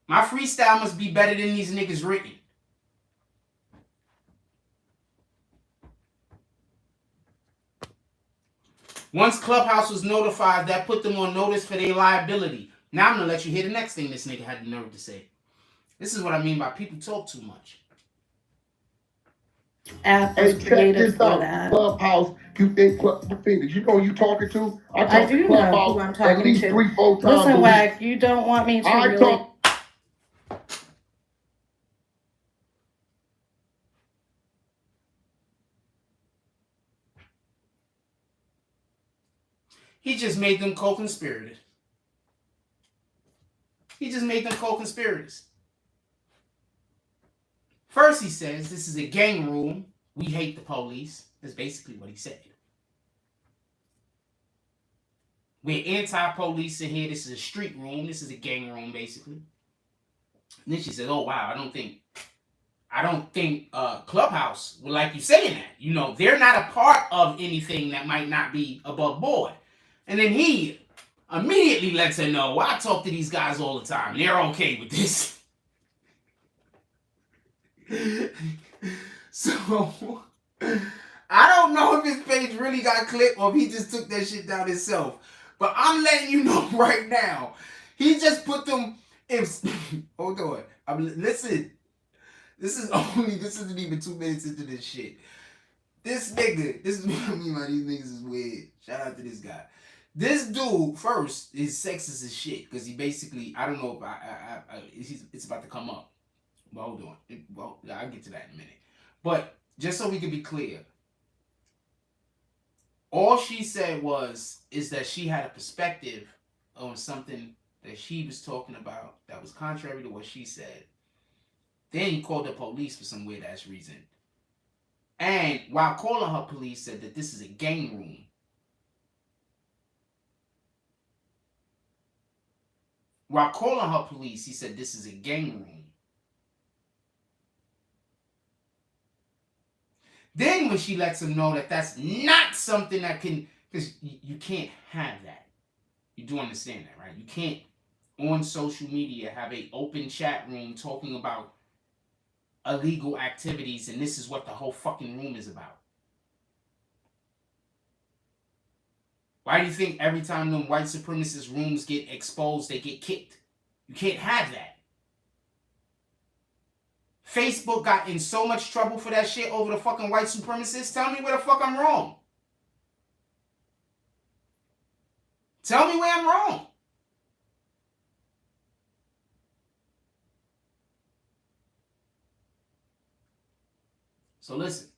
My freestyle must be better than these niggas written. Once Clubhouse was notified, that put them on notice for their liability. Now I'm going to let you hear the next thing this nigga had the nerve to say. This is what I mean by people talk too much. app Hey, was check created this for out. that. Clubhouse, you think Phoenix, you know who you talking to? I I talk to do know who Clubhouse I'm at talking least to. 3-4 times Listen, a week. Wack, you don't want me to I really. talk. He just made them co-conspirators. He just made them co-conspirators. First he says, this is a gang room. We hate the police. That's basically what he said. We're anti-police in here. This is a street room. This is a gang room, basically. And then she said, oh, wow, I don't think Clubhouse would like you saying that. You know, they're not a part of anything that might not be above board. And then he immediately lets her know, I talk to these guys all the time. They're okay with this. So, I don't know if his page really got clipped or if he just took that shit down himself. But I'm letting you know right now. He just put them... Hold on. Listen. This isn't even 2 minutes into this shit. This nigga, this is what I mean by these niggas is weird. Shout out to this guy. This dude, first, is sexist as shit. Because he basically, I don't know if it's about to come up. But hold on. Well, I'll get to that in a minute. But just so we can be clear, all she said is that she had a perspective on something that she was talking about that was contrary to what she said. Then he called the police for some weird ass reason. And while calling her police, said that this is a gang room. While calling her police, he said this is a gang room. Then when she lets him know that that's not something that can, because you can't have that. You do understand that, right? You can't on social media have an open chat room talking about illegal activities and this is what the whole fucking room is about. Why do you think every time them white supremacist rooms get exposed, they get kicked? You can't have that. Facebook got in so much trouble for that shit over the fucking white supremacists. Tell me where the fuck I'm wrong. Tell me where I'm wrong. So listen.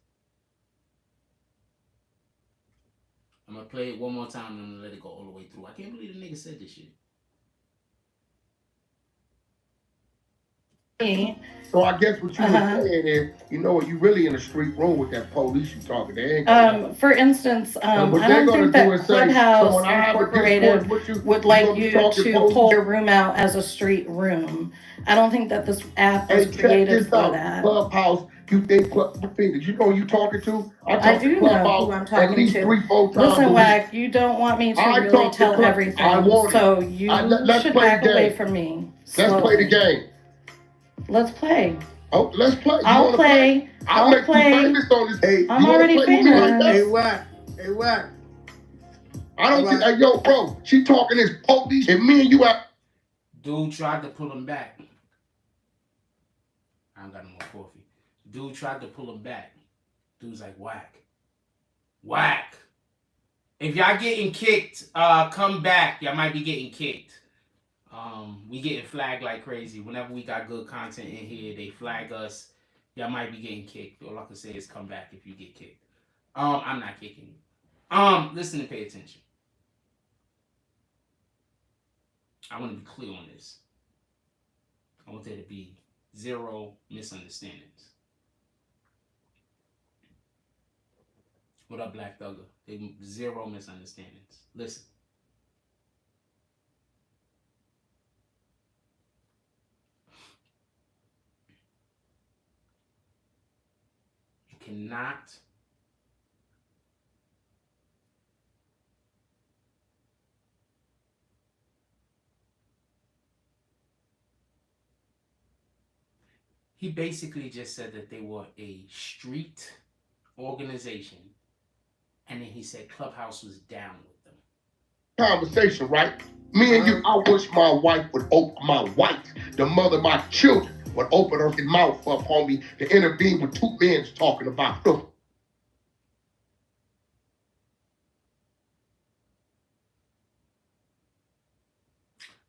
I'm going to play it one more time and I'm going to let it go all the way through. I can't believe the nigga said this shit. So I guess what you were saying is, you know what, you really in a street room with that police you talking. They ain't gonna For instance, I don't think that Clubhouse Incorporated would like you to pull your room out as a street room. I don't think that this app was created for that. Clubhouse, you think Phoenix, you know who you talking to? I do know who I'm talking to. Listen, Wack, you don't want me to really tell everything, so you should back away from me. Let's play the game. Let's play. Oh, let's play. I'll play. I'll play. Famous on this. Hey, I'm already famous. Hey, Wack. Hey, Wack. I don't think. Hey, yo, bro. She talking this police, and me and you out. Dude tried to pull him back. I don't got no more coffee. Dude tried to pull him back. Dude's like, Wack. Wack. If y'all getting kicked, come back. Y'all might be getting kicked. We getting flagged like crazy. Whenever we got good content in here, they flag us. Y'all might be getting kicked. All I can say is come back if you get kicked. I'm not kicking you. Listen and pay attention. I want to be clear on this. I want there to be zero misunderstandings. What up, Black Thugger? Zero misunderstandings. Listen. Cannot he basically just said that they were a street organization and then he said Clubhouse was down with them. Conversation, right? Me and you, I wish my wife would open my wife, the mother of my children, but open her mouth up, homie, to intervene with two men talking about them.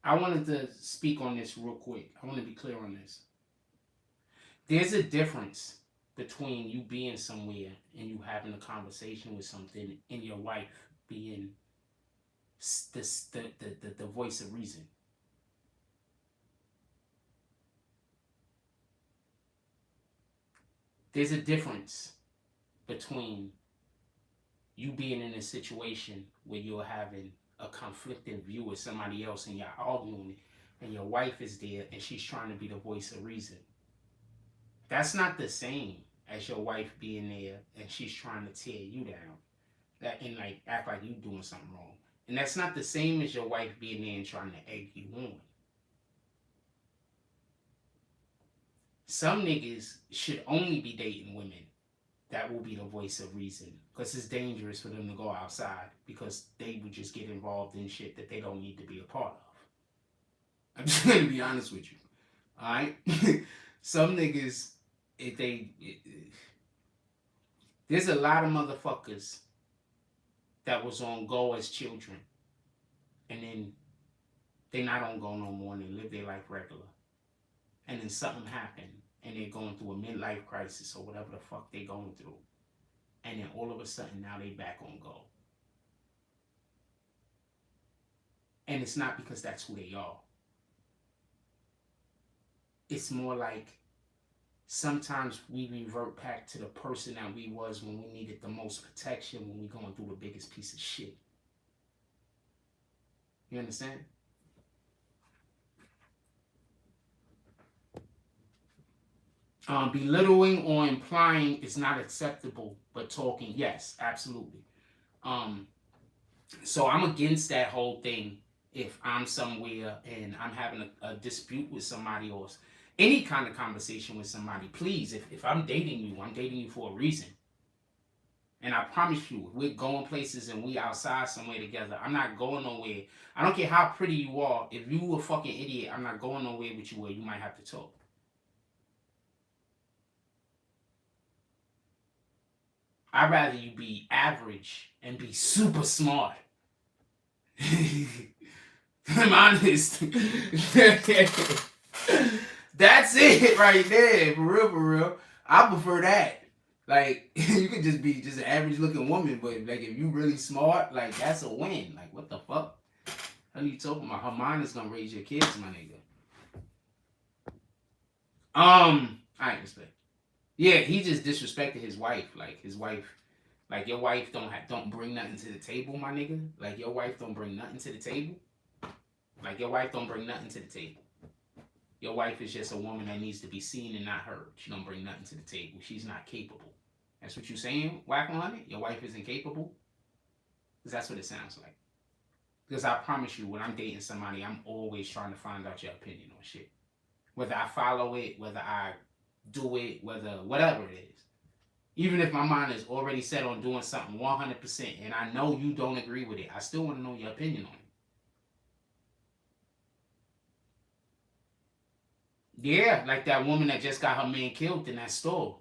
I wanted to speak on this real quick. I want to be clear on this. There's a difference between you being somewhere and you having a conversation with something and your wife being the voice of reason. There's a difference between you being in a situation where you're having a conflicting view with somebody else and you're arguing and your wife is there and she's trying to be the voice of reason. That's not the same as your wife being there and she's trying to tear you down and like act like you doing something wrong. And that's not the same as your wife being there and trying to egg you on. Some niggas should only be dating women that will be the voice of reason, because it's dangerous for them to go outside because they would just get involved in shit that they don't need to be a part of. I'm just going to be honest with you. Alright? Some niggas, there's a lot of motherfuckers that was on go as children and then they not on go no more and they live their life regular. And then something happened and they're going through a midlife crisis or whatever the fuck they're going through. And then all of a sudden now they back on go. And it's not because that's who they are. It's more like sometimes we revert back to the person that we was when we needed the most protection, when we going through the biggest piece of shit. You understand? Belittling or implying is not acceptable, but talking, yes, absolutely. So I'm against that whole thing. If I'm somewhere and I'm having a dispute with somebody or any kind of conversation with somebody, please, if I'm dating you for a reason. And I promise you, if we're going places and we outside somewhere together, I'm not going nowhere. I don't care how pretty you are. If you a fucking idiot, I'm not going nowhere with you where you might have to talk. I'd rather you be average and be super smart. I'm honest. That's it right there. For real. I prefer that. Like, you could just be just an average looking woman, but like if you really smart, like that's a win. Like, what the fuck? What are you talking about? Her mind is gonna raise your kids, my nigga. Alright, respect. Yeah, he just disrespected his wife. Like his wife, like your wife don't bring nothing to the table, my nigga. Like your wife don't bring nothing to the table. Like your wife don't bring nothing to the table. Your wife is just a woman that needs to be seen and not heard. She don't bring nothing to the table. She's not capable. That's what you saying, Wack 100? Your wife isn't capable? Because that's what it sounds like. Because I promise you, when I'm dating somebody, I'm always trying to find out your opinion on shit. Whether I follow it, whether I do it, whatever it is. Even if my mind is already set on doing something 100% and I know you don't agree with it, I still want to know your opinion on it. Yeah, like that woman that just got her man killed in that store.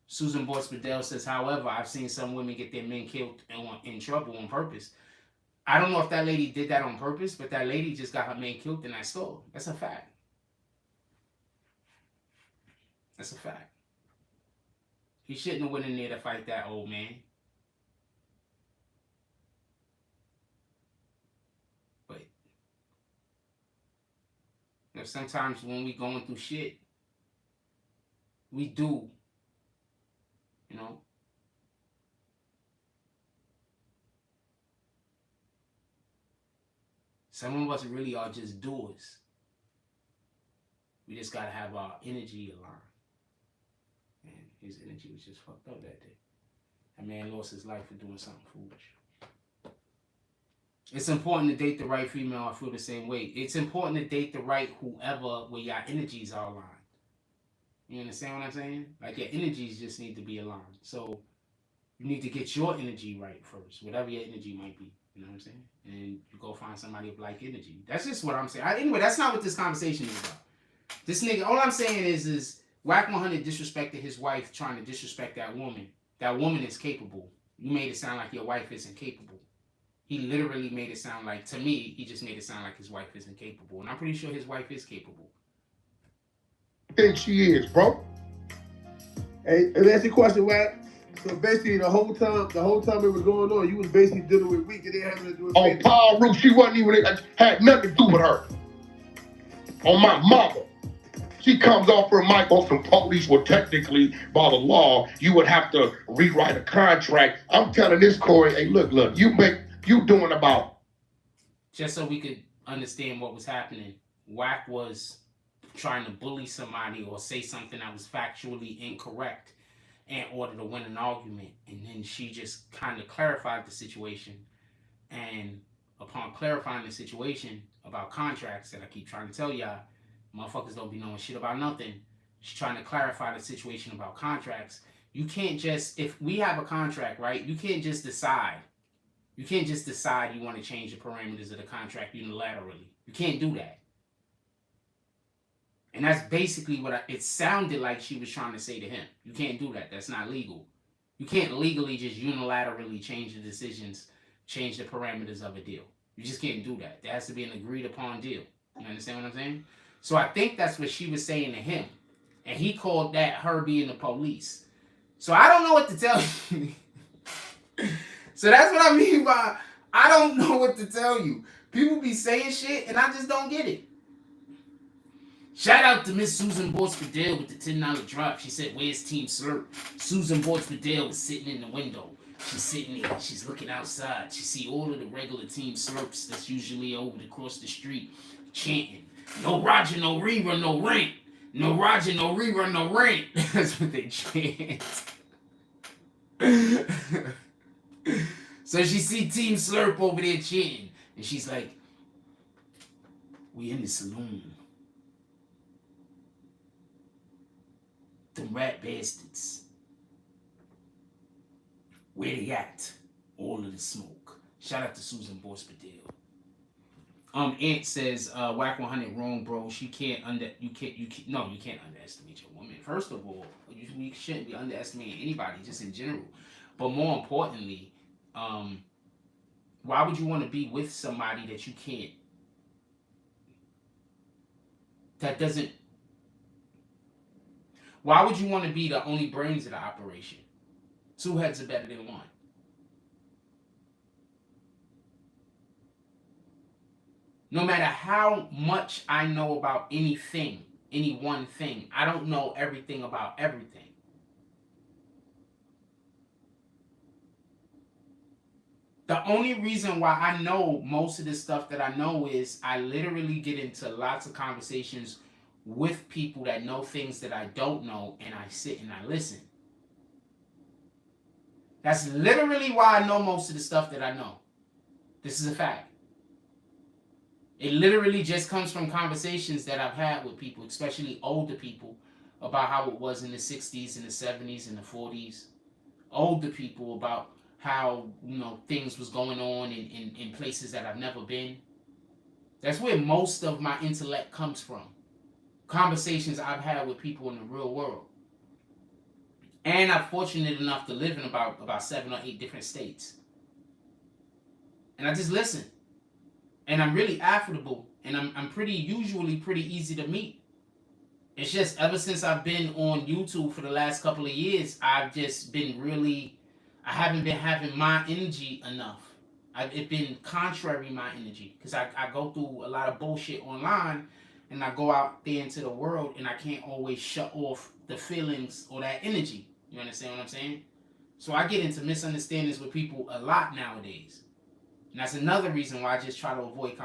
Susan Boyce-Bedell says, however, I've seen some women get their men killed in trouble on purpose. I don't know if that lady did that on purpose, but that lady just got her man killed in that store. That's a fact. That's a fact. He shouldn't have went in there to fight that old man. But you know, sometimes when we going through shit, we do. You know? Some of us really are just doers. We just gotta have our energy aligned. And his energy was just fucked up that day. That man lost his life for doing something foolish. It's important to date the right female. I feel the same way. It's important to date the right whoever where your energies are aligned. You understand what I'm saying? Like your energies just need to be aligned. So you need to get your energy right first, whatever your energy might be. You know what I'm saying? And you go find somebody of like energy. That's just what I'm saying. Anyway, that's not what this conversation is about. This nigga, all I'm saying is Wack 100 disrespected his wife trying to disrespect that woman. That woman is capable. You made it sound like your wife isn't capable. He literally made it sound like, to me, he just made it sound like his wife isn't capable. And I'm pretty sure his wife is capable. I think she is, bro. Hey, and that's the question, Wack. So basically, the whole time it was going on, you was basically dealing with Weak, and they having to do it. On Paul Root, she wasn't even, had nothing to do with her. On my mama. She comes off her mic on some police. Well, technically, by the law, you would have to rewrite a contract. I'm telling this, Corey, hey, look, you doing about. Just so we could understand what was happening, Wack was trying to bully somebody or say something that was factually incorrect in order to win an argument. And then she just kind of clarified the situation. And upon clarifying the situation about contracts that I keep trying to tell y'all, motherfuckers don't be knowing shit about nothing. She's trying to clarify the situation about contracts. You can't just, if we have a contract, right? You can't just decide. You can't just decide you want to change the parameters of the contract unilaterally. You can't do that. And that's basically what it sounded like she was trying to say to him. You can't do that. That's not legal. You can't legally just unilaterally change the decisions, change the parameters of a deal. You just can't do that. There has to be an agreed upon deal. You understand what I'm saying? So I think that's what she was saying to him. And he called that her being the police. So I don't know what to tell you. So that's what I mean by I don't know what to tell you. People be saying shit and I just don't get it. Shout out to Miss Susan Bortz-Fidel with the $10 drop. She said, "Where's Team Slurp?" Susan Bortz-Fidel was sitting in the window. She's sitting there. She's looking outside. She see all of the regular Team Slurps that's usually over across the street chanting, "No Roger, no rerun, no rent. No Roger, no rerun, no rent." That's what they chant. So she see Team Slurp over there chanting. And she's like, "We in the saloon. Them rat bastards. Where they at? All of the smoke." Shout out to Susan Bortz-Fidel. Ant says, Wack 100 wrong, bro. You can't underestimate your woman. First of all, we shouldn't be underestimating anybody, just in general. But more importantly, why would you want to be with somebody that you can't? That doesn't. Why would you want to be the only brains of the operation? Two heads are better than one. No matter how much I know about anything, any one thing, I don't know everything about everything. The only reason why I know most of the stuff that I know is I literally get into lots of conversations with people that know things that I don't know, and I sit and I listen. That's literally why I know most of the stuff that I know. This is a fact. It literally just comes from conversations that I've had with people, especially older people, about how it was in the 60s and the 70s and the 40s. Older people about how, things was going on in places that I've never been. That's where most of my intellect comes from. Conversations I've had with people in the real world. And I'm fortunate enough to live in about 7 or 8 different states. And I just listen. And I'm really affable, and I'm usually pretty easy to meet. It's just ever since I've been on YouTube for the last couple of years, I've just been I haven't been having my energy enough. It's been contrary my energy, because I go through a lot of bullshit online, and I go out there into the world, and I can't always shut off the feelings or that energy. You understand what I'm saying? So I get into misunderstandings with people a lot nowadays. And that's another reason why I just try to avoid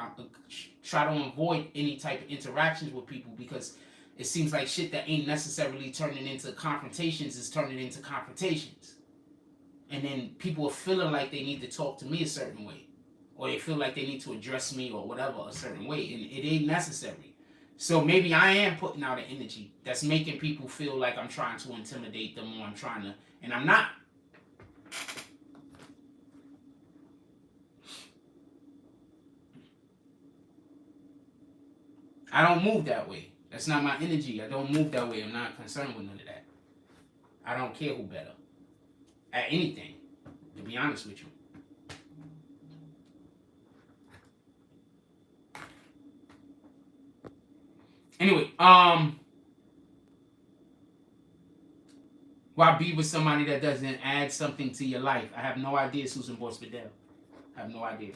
any type of interactions with people, because it seems like shit that ain't necessarily turning into confrontations is turning into confrontations. And then people are feeling like they need to talk to me a certain way, or they feel like they need to address me or whatever a certain way, and it ain't necessary. So maybe I am putting out an energy that's making people feel like I'm trying to intimidate them, or and I'm not. I don't move that way. That's not my energy. I don't move that way. I'm not concerned with none of that. I don't care who better at anything, to be honest with you. Anyway, why be with somebody that doesn't add something to your life? I have no idea, Susan Boyce Bedell. I have no idea.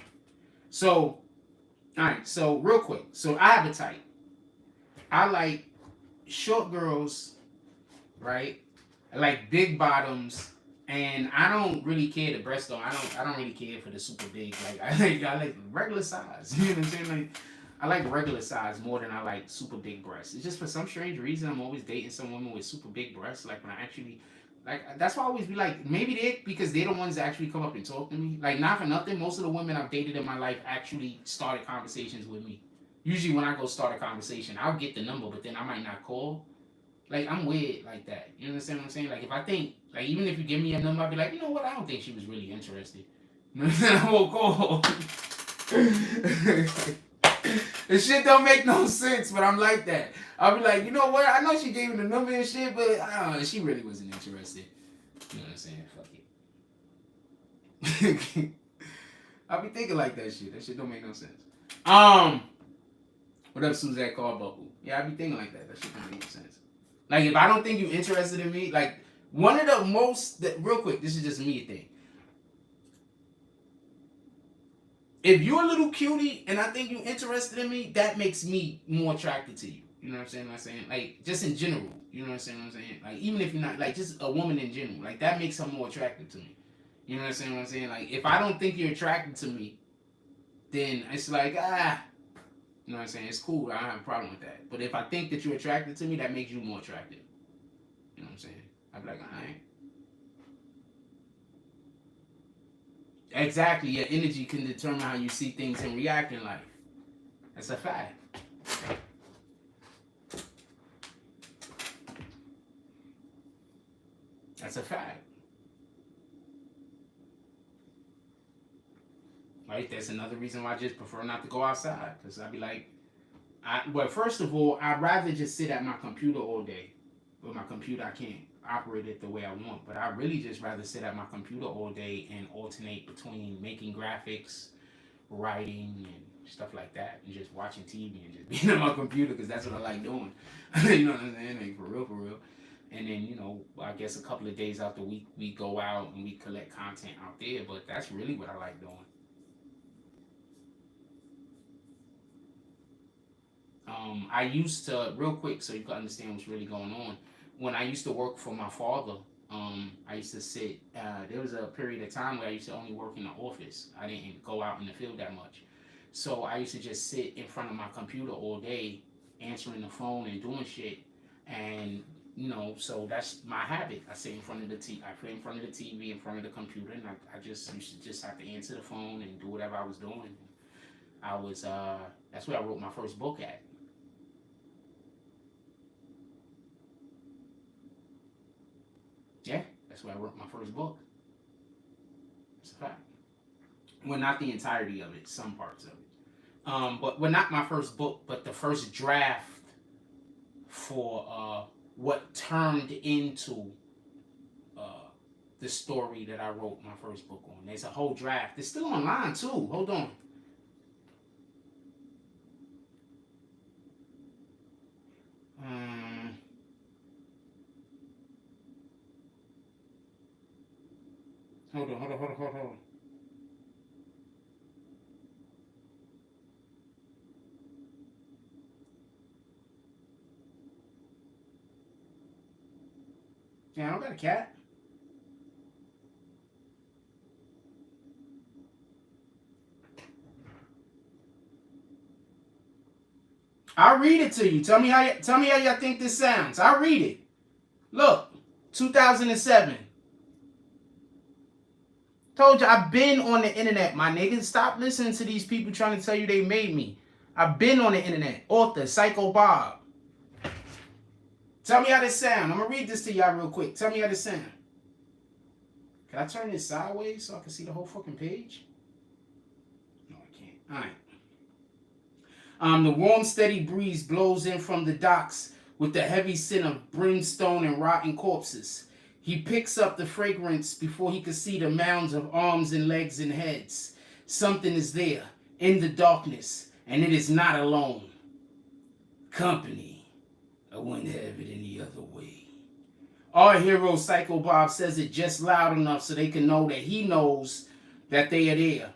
So, all right, so real quick. So I have a type. I like short girls, right? I like big bottoms, and I don't really care the breast though. I don't really care for the super big. Like I like regular size. You know what I'm saying? Like I like regular size more than I like super big breasts. It's just for some strange reason I'm always dating some women with super big breasts. Like when I actually, like that's why I always be like, maybe because they're the ones that actually come up and talk to me. Like not for nothing, most of the women I've dated in my life actually started conversations with me. Usually when I go start a conversation, I'll get the number, but then I might not call. Like I'm weird like that. You understand what I'm saying? Like if I think, like even if you give me a number, I'll be like, you know what? I don't think she was really interested. I won't call. This shit don't make no sense, but I'm like that. I'll be like, you know what? I know she gave me the number and shit, but I don't know, she really wasn't interested. You know what I'm saying? Fuck it. I'll be thinking like that shit. That shit don't make no sense. What up, Suzette Carbuncle? Yeah, I be thinking like that. That shit don't make no sense. Like, if I don't think you're interested in me, like, one of the most, real quick, this is just me thing. If you're a little cutie and I think you're interested in me, that makes me more attracted to you. You know what I'm saying? Like, just in general. You know what I'm saying? Like, even if you're not, like, just a woman in general. Like, that makes her more attractive to me. You know what I'm saying? Like, if I don't think you're attracted to me, then it's like, you know what I'm saying? It's cool. I don't have a problem with that. But if I think that you're attracted to me, that makes you more attractive. You know what I'm saying? I'd be like, all right. Exactly. Your energy can determine how you see things and react in life. That's a fact. That's a fact. Right? That's another reason why I just prefer not to go outside. Because I'd be like, well, first of all, I'd rather just sit at my computer all day. With my computer, I can't operate it the way I want. But I'd really just rather sit at my computer all day and alternate between making graphics, writing, and stuff like that. And just watching TV and just being on my computer because that's what I like doing. You know what I'm saying? Like, for real. And then, you know, I guess a couple of days out the week, we go out and we collect content out there. But that's really what I like doing. I used to, real quick, so you can understand what's really going on. When I used to work for my father, I used to sit, there was a period of time where I used to only work in the office. I didn't go out in the field that much. So I used to just sit in front of my computer all day, answering the phone and doing shit. And, you know, so that's my habit. I sit in front of the TV, in front of the TV, in front of the computer, and I just used to just have to answer the phone and do whatever I was doing. That's where I wrote my first book at. Yeah, that's where I wrote my first book. It's a fact. Well, not the entirety of it, some parts of it. But not my first book, but the first draft for what turned into the story that I wrote my first book on. There's a whole draft. It's still online too. Hold on. Hold on. Yeah, I don't got a cat. I'll read it to you. Tell me how y'all think this sounds. I'll read it. Look, 2007. Told you I've been on the internet, my niggas. Stop listening to these people trying to tell you they made me. I've been on the internet. Author, Psycho Bob. Tell me how this sound. I'm gonna read this to y'all real quick. Tell me how this sound. Can I turn this sideways so I can see the whole fucking page? No, I can't. All right. The warm, steady breeze blows in from the docks with the heavy scent of brimstone and rotten corpses. He picks up the fragrance before he can see the mounds of arms and legs and heads. Something is there, in the darkness, and it is not alone. Company. I wouldn't have it any other way. Our hero, Psycho Bob, says it just loud enough so they can know that he knows that they are there.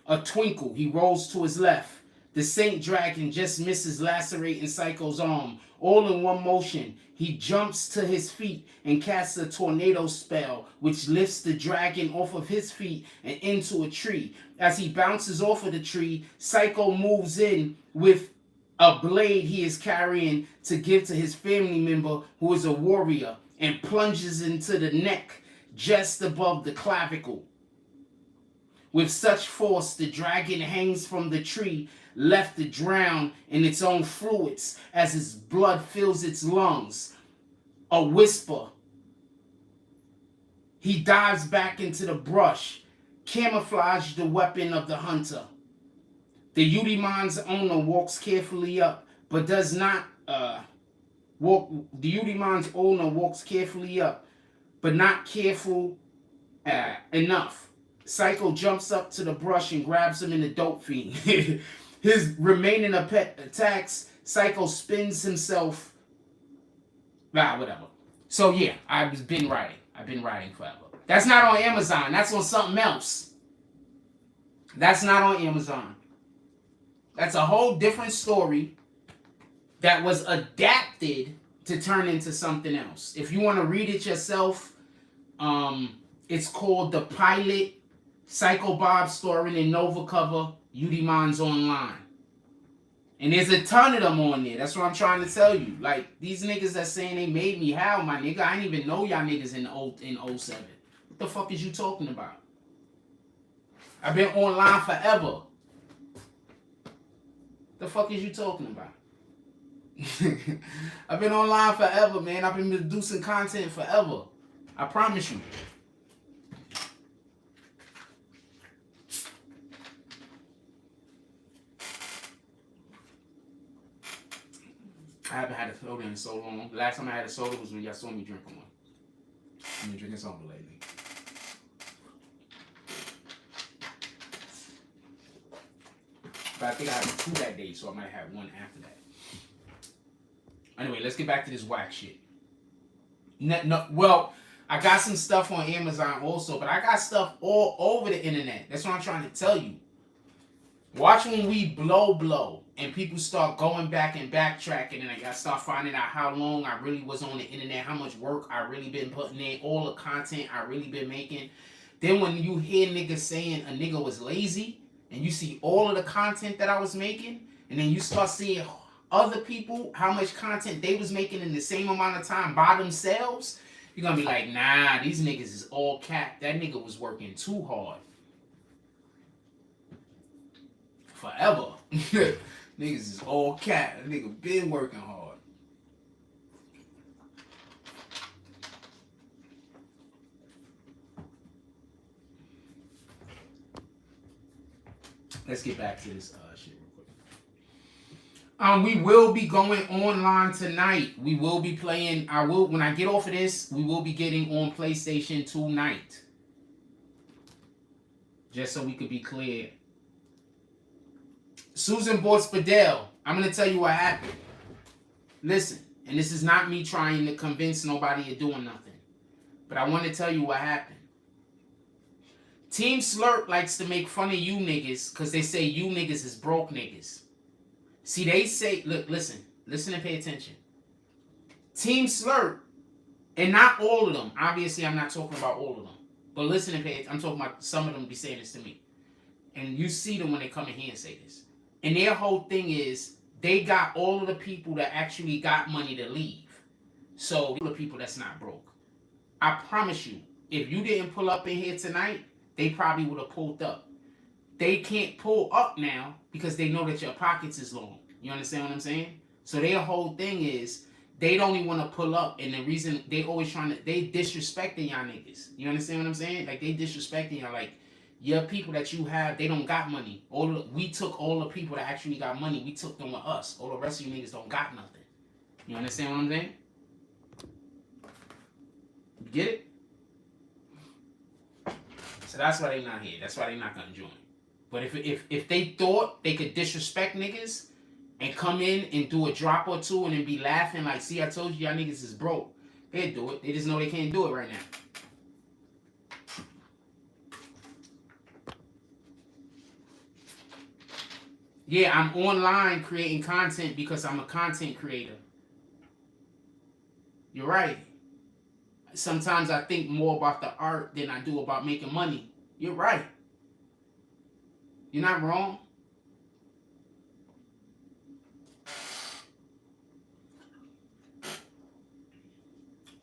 A twinkle, he rolls to his left. The Saint Dragon just misses lacerating Psycho's arm. All in one motion, he jumps to his feet and casts a tornado spell, which lifts the dragon off of his feet and into a tree. As he bounces off of the tree, Psycho moves in with a blade he is carrying to give to his family member who is a warrior and plunges into the neck just above the clavicle. With such force, the dragon hangs from the tree, left to drown in its own fluids as its blood fills its lungs. A whisper. He dives back into the brush, camouflage the weapon of the hunter. The Udimon's owner walks carefully up, but does not walk. The Udimon's owner walks carefully up, but not careful enough. Psycho jumps up to the brush and grabs him in the dope fiend. His remaining attacks, Psycho spins himself. Whatever. So yeah, I've been writing forever. That's not on Amazon. That's on something else. That's not on Amazon. That's a whole different story that was adapted to turn into something else. If you want to read it yourself, it's called The Pilot, Psycho Bob story in Nova cover, Udimon's Online. And there's a ton of them on there. That's what I'm trying to tell you. Like, these niggas that saying they made me how, my nigga? I didn't even know y'all niggas in 07. What the fuck is you talking about? I've been online forever. The fuck is you talking about? I've been online forever, man. I've been producing content forever. I promise you. I haven't had a soda in so long. The last time I had a soda was when y'all saw me drinking one. I've been drinking something lately. But I think I had 2 that day, so I might have one after that. Anyway, let's get back to this Wack shit. Well, I got some stuff on Amazon also, but I got stuff all over the internet. That's what I'm trying to tell you. Watch when we blow, and people start going back and backtracking, and I start finding out how long I really was on the internet, how much work I really been putting in, all the content I really been making. Then when you hear niggas saying a nigga was lazy, and you see all of the content that I was making, and then you start seeing other people, how much content they was making in the same amount of time by themselves, you're gonna be like, nah, these niggas is all cap. That nigga was working too hard. Forever. Niggas is all cat. That nigga been working hard. Let's get back to this shit real quick. We will be going online tonight. We will be playing. When I get off of this, we will be getting on PlayStation tonight. Just so we could be clear. Susan bought Spadell. I'm going to tell you what happened. Listen, and this is not me trying to convince nobody you're doing nothing. But I want to tell you what happened. Team Slurp likes to make fun of you niggas because they say you niggas is broke niggas. See, they say, look, listen and pay attention. Team Slurp, and not all of them. Obviously, I'm not talking about all of them. But listen and pay attention. I'm talking about some of them be saying this to me. And you see them when they come in here and say this. And their whole thing is they got all of the people that actually got money to leave. So the people that's not broke. I promise you, if you didn't pull up in here tonight, they probably would have pulled up. They can't pull up now because they know that your pockets is long. You understand what I'm saying? So their whole thing is they don't even want to pull up. And the reason they always they disrespecting y'all niggas. You understand what I'm saying? Like they disrespecting y'all like, Your people that you have, they don't got money. We took all the people that actually got money, we took them with us. All the rest of you niggas don't got nothing. You understand what I'm saying? Get it? So that's why they not here. That's why they not gonna join. But if they thought they could disrespect niggas and come in and do a drop or two and then be laughing like, see, I told you y'all niggas is broke, they'd do it. They just know they can't do it right now. Yeah, I'm online creating content because I'm a content creator. You're right. Sometimes I think more about the art than I do about making money. You're right. You're not wrong.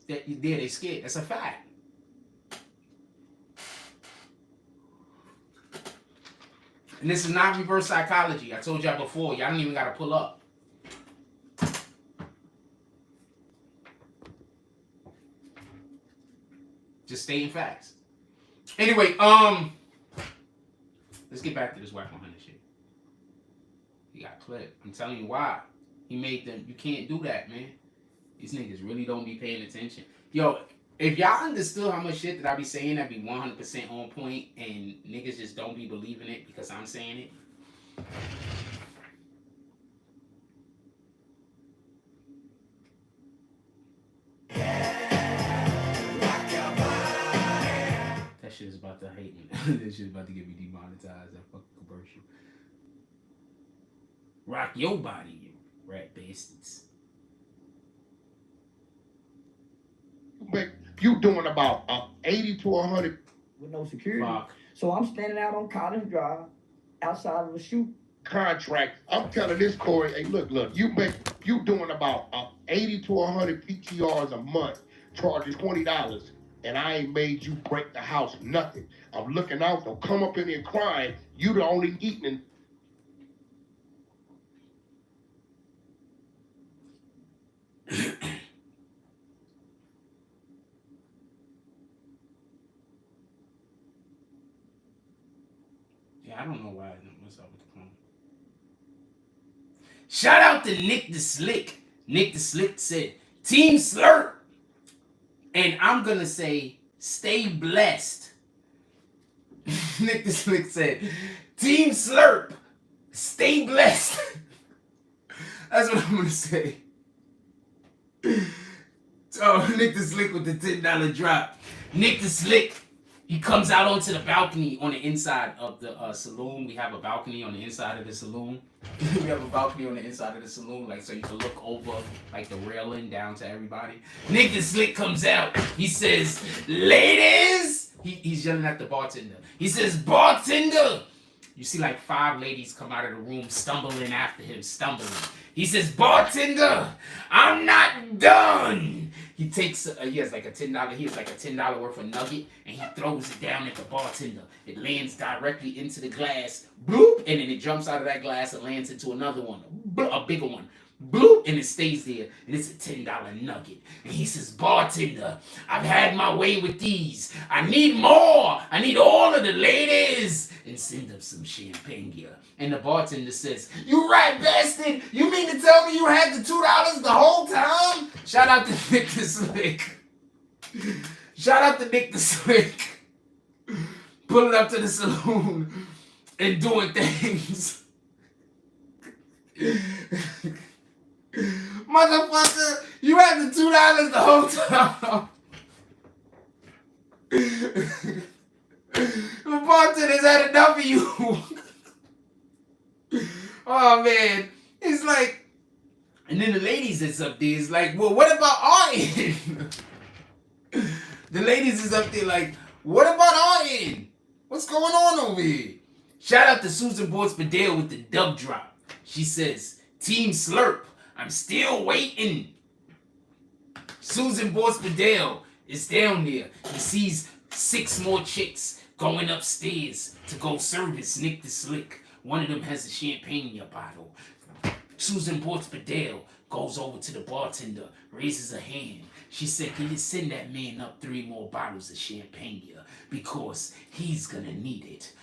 They scared. That's a fact. And this is not reverse psychology. I told y'all before. Y'all don't even got to pull up. Just stating facts. Anyway, let's get back to this Wack 100 shit. He got clipped. I'm telling you why. He made them. You can't do that, man. These niggas really don't be paying attention. Yo, if y'all understood how much shit that I be saying that be 100% on point and niggas just don't be believing it because I'm saying it. That shit is about to hate me. That shit is about to get me demonetized. That fucking commercial. Rock your body, you rat bastards. You doing about 80 to 100 with no security. Fuck. So I'm standing out on Collins Drive, outside of a shoot. contract. I'm telling this Corey, hey, look, you doing about 80 to 100 PTRs a month, charging $20, and I ain't made you break the house, nothing. I'm looking out, don't come up in here crying. You the only eating. Yeah, I don't know why. What's up with the phone? Shout out to Nick the Slick. Nick the Slick said, Team Slurp. And I'm going to say, stay blessed. Nick the Slick said, Team Slurp, stay blessed. That's what I'm going to say. Oh, Nick the Slick with the $10 drop. Nick the Slick. He comes out onto the balcony on the inside of the saloon. We have a balcony on the inside of the saloon. We have a balcony on the inside of the saloon, like so you can look over like the railing down to everybody. Nick the Slick comes out. He says, ladies! He's yelling at the bartender. He says, bartender! You see like 5 ladies come out of the room stumbling after him, stumbling. He says, bartender, I'm not done. He takes, he has like a $10 worth of nugget, and he throws it down at the bartender. It lands directly into the glass, bloop, and then it jumps out of that glass and lands into another one, a bigger one, bloop, and it stays there, and it's a $10 nugget. And he says, bartender, I've had my way with these. I need more. I need all of the ladies. And send up some champagne here. And the bartender says, you rat bastard, you mean to tell me you had the $2 the whole time? Shout out to Nick the Slick. Shout out to Nick the Slick. Pulling up to the saloon and doing things. Motherfucker, you had the $2 the whole time. The bartender's had enough of you. Oh man, it's like, and then the ladies that's up there is like, well, what about Arden? The ladies is up there like, what about Arden? What's going on over here? Shout out to Susan Boyd Spadale with the dub drop. She says, Team Slurp, I'm still waiting. Susan Boyd Spadale is down there. He sees 6 more chicks going upstairs to go service Nick the Slick. One of them has a champagne bottle. Susan Boyd Spadale goes over to the bartender, raises her hand. She said, can you send that man up 3 more bottles of champagne? because he's gonna need it.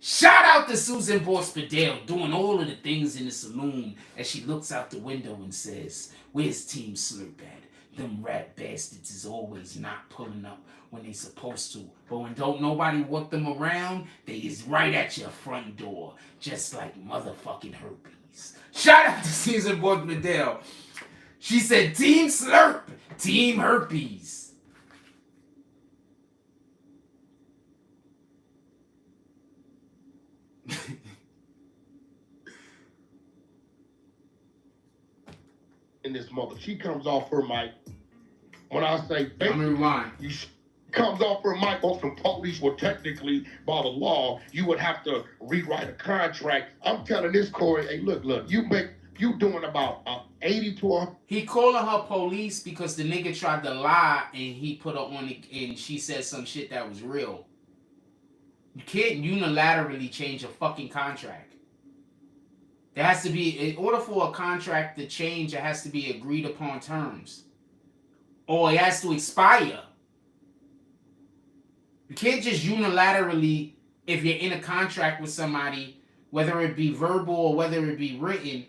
Shout out to Susan Borspadale doing all of the things in the saloon as she looks out the window and says, "Where's Team Slurp at? Them rat bastards is always not pulling up when they supposed to. But when don't nobody walk them around, they is right at your front door, just like motherfucking herpes." Shout out to Susan Borspadale. She said, "Team Slurp, Team Herpes." In this mother, she comes off her mic. When I say rewind. Comes off her mic on some police. Well, technically, by the law, you would have to rewrite a contract. I'm telling this Corey, hey, look, you doing about 80 to a. He calling her police because the nigga tried to lie and he put her on it and she said some shit that was real. You can't unilaterally change a fucking contract. There has to be, in order for a contract to change, it has to be agreed upon terms. Or it has to expire. You can't just unilaterally, if you're in a contract with somebody, whether it be verbal or whether it be written,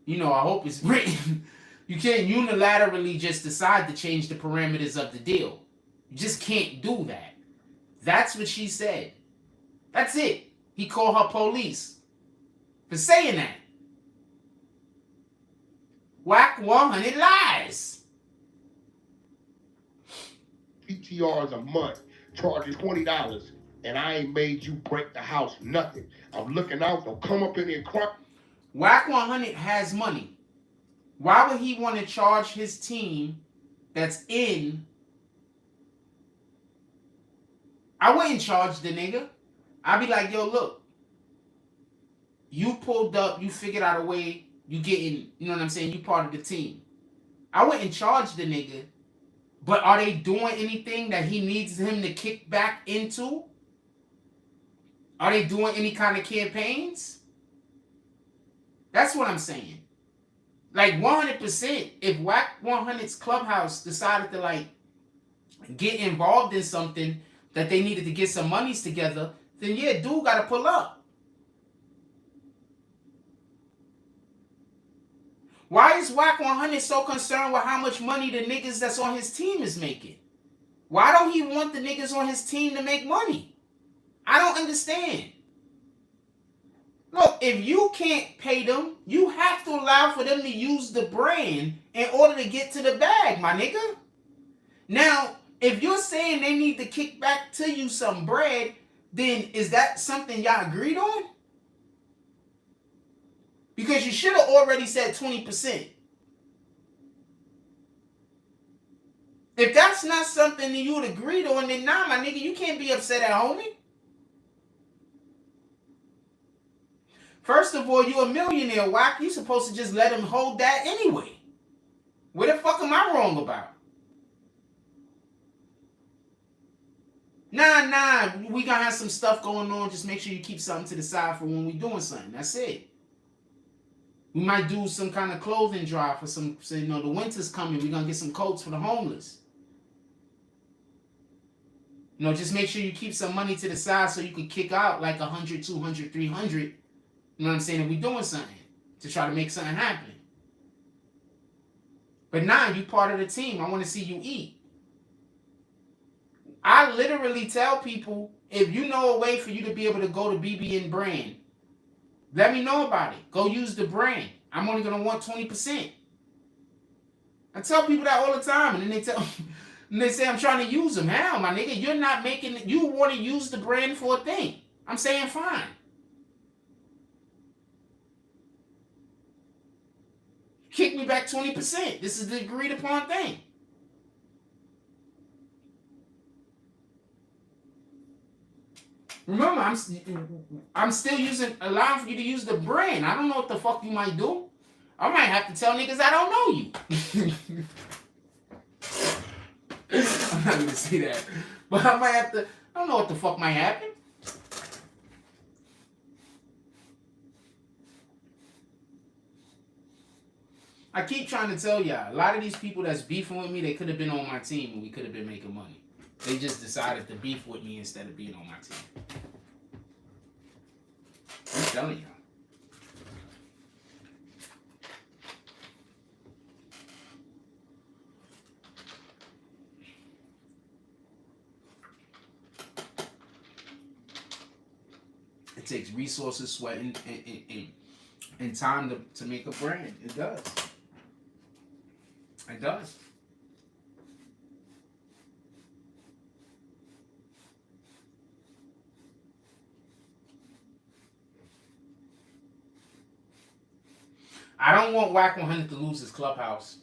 I hope it's written. You can't unilaterally just decide to change the parameters of the deal. You just can't do that. That's what she said. That's it. He called her police for saying that. Wack 100 lies. PTRs a month, charging $20, and I ain't made you break the house, nothing. I'm looking out, don't come up in here and cry. Wack 100 has money. Why would he want to charge his team that's in? I wouldn't charge the nigga. I'd be like, yo, look. You pulled up, you figured out a way, you getting, you know what I'm saying, you part of the team. I wouldn't charge the nigga. But are they doing anything that he needs him to kick back into? Are they doing any kind of campaigns? That's what I'm saying. Like 100%, if Wack 100's Clubhouse decided to get involved in something that they needed to get some monies together, then yeah, dude gotta pull up. Why is Wack 100 so concerned with how much money the niggas that's on his team is making? Why don't he want the niggas on his team to make money? I don't understand. Look, if you can't pay them, you have to allow for them to use the brand in order to get to the bag, my nigga. Now, if you're saying they need to kick back to you some bread, then is that something y'all agreed on? Because you should have already said 20%. If that's not something that you would agreed on, then nah, my nigga, you can't be upset at homie. First of all, you a millionaire, Wack. You supposed to just let him hold that anyway. What the fuck am I wrong about? Nah, we gonna have some stuff going on. Just make sure you keep something to the side for when we doing something. That's it. We might do some kind of clothing drive for some, the winter's coming. We're gonna get some coats for the homeless. Just make sure you keep some money to the side so you can kick out like 100, 200, 300. You know what I'm saying? And we doing something to try to make something happen. But now you part of the team. I want to see you eat. I literally tell people, if you know a way for you to be able to go to BBN brand, let me know about it. Go use the brand. I'm only going to want 20%. I tell people that all the time, and then they say I'm trying to use them. Hell, my nigga, you're not making it. You want to use the brand for a thing. I'm saying fine. Kick me back 20%. This is the agreed upon thing. Remember, I'm still allowing for you to use the brand. I don't know what the fuck you might do. I might have to tell niggas I don't know you. I'm not gonna say that. But I might have to, I don't know what the fuck might happen. I keep trying to tell y'all, a lot of these people that's beefing with me, they could have been on my team and we could have been making money. They just decided to beef with me instead of being on my team. I'm telling you. It takes resources, sweat, and time to make a brand. It does. It does. I don't want Wack 100 to lose his Clubhouse.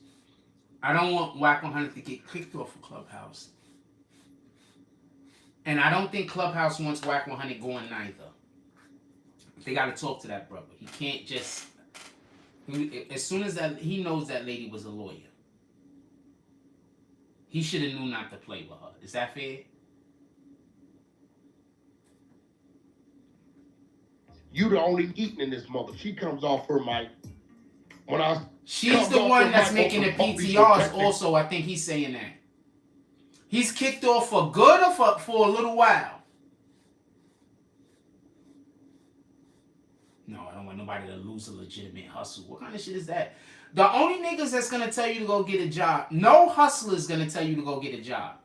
I don't want Wack 100 to get kicked off of Clubhouse. And I don't think Clubhouse wants Wack 100 going neither. They got to talk to that brother. He can't just... As soon as that he knows that lady was a lawyer, he should have knew not to play with her. Is that fair? You the only eating in this mother. She comes off her mic. She's the one that's making the PTRs also. I think he's saying that. He's kicked off for good or for a little while? No, I don't want nobody to lose a legitimate hustle. What kind of shit is that? The only niggas that's going to tell you to go get a job, no hustler is going to tell you to go get a job.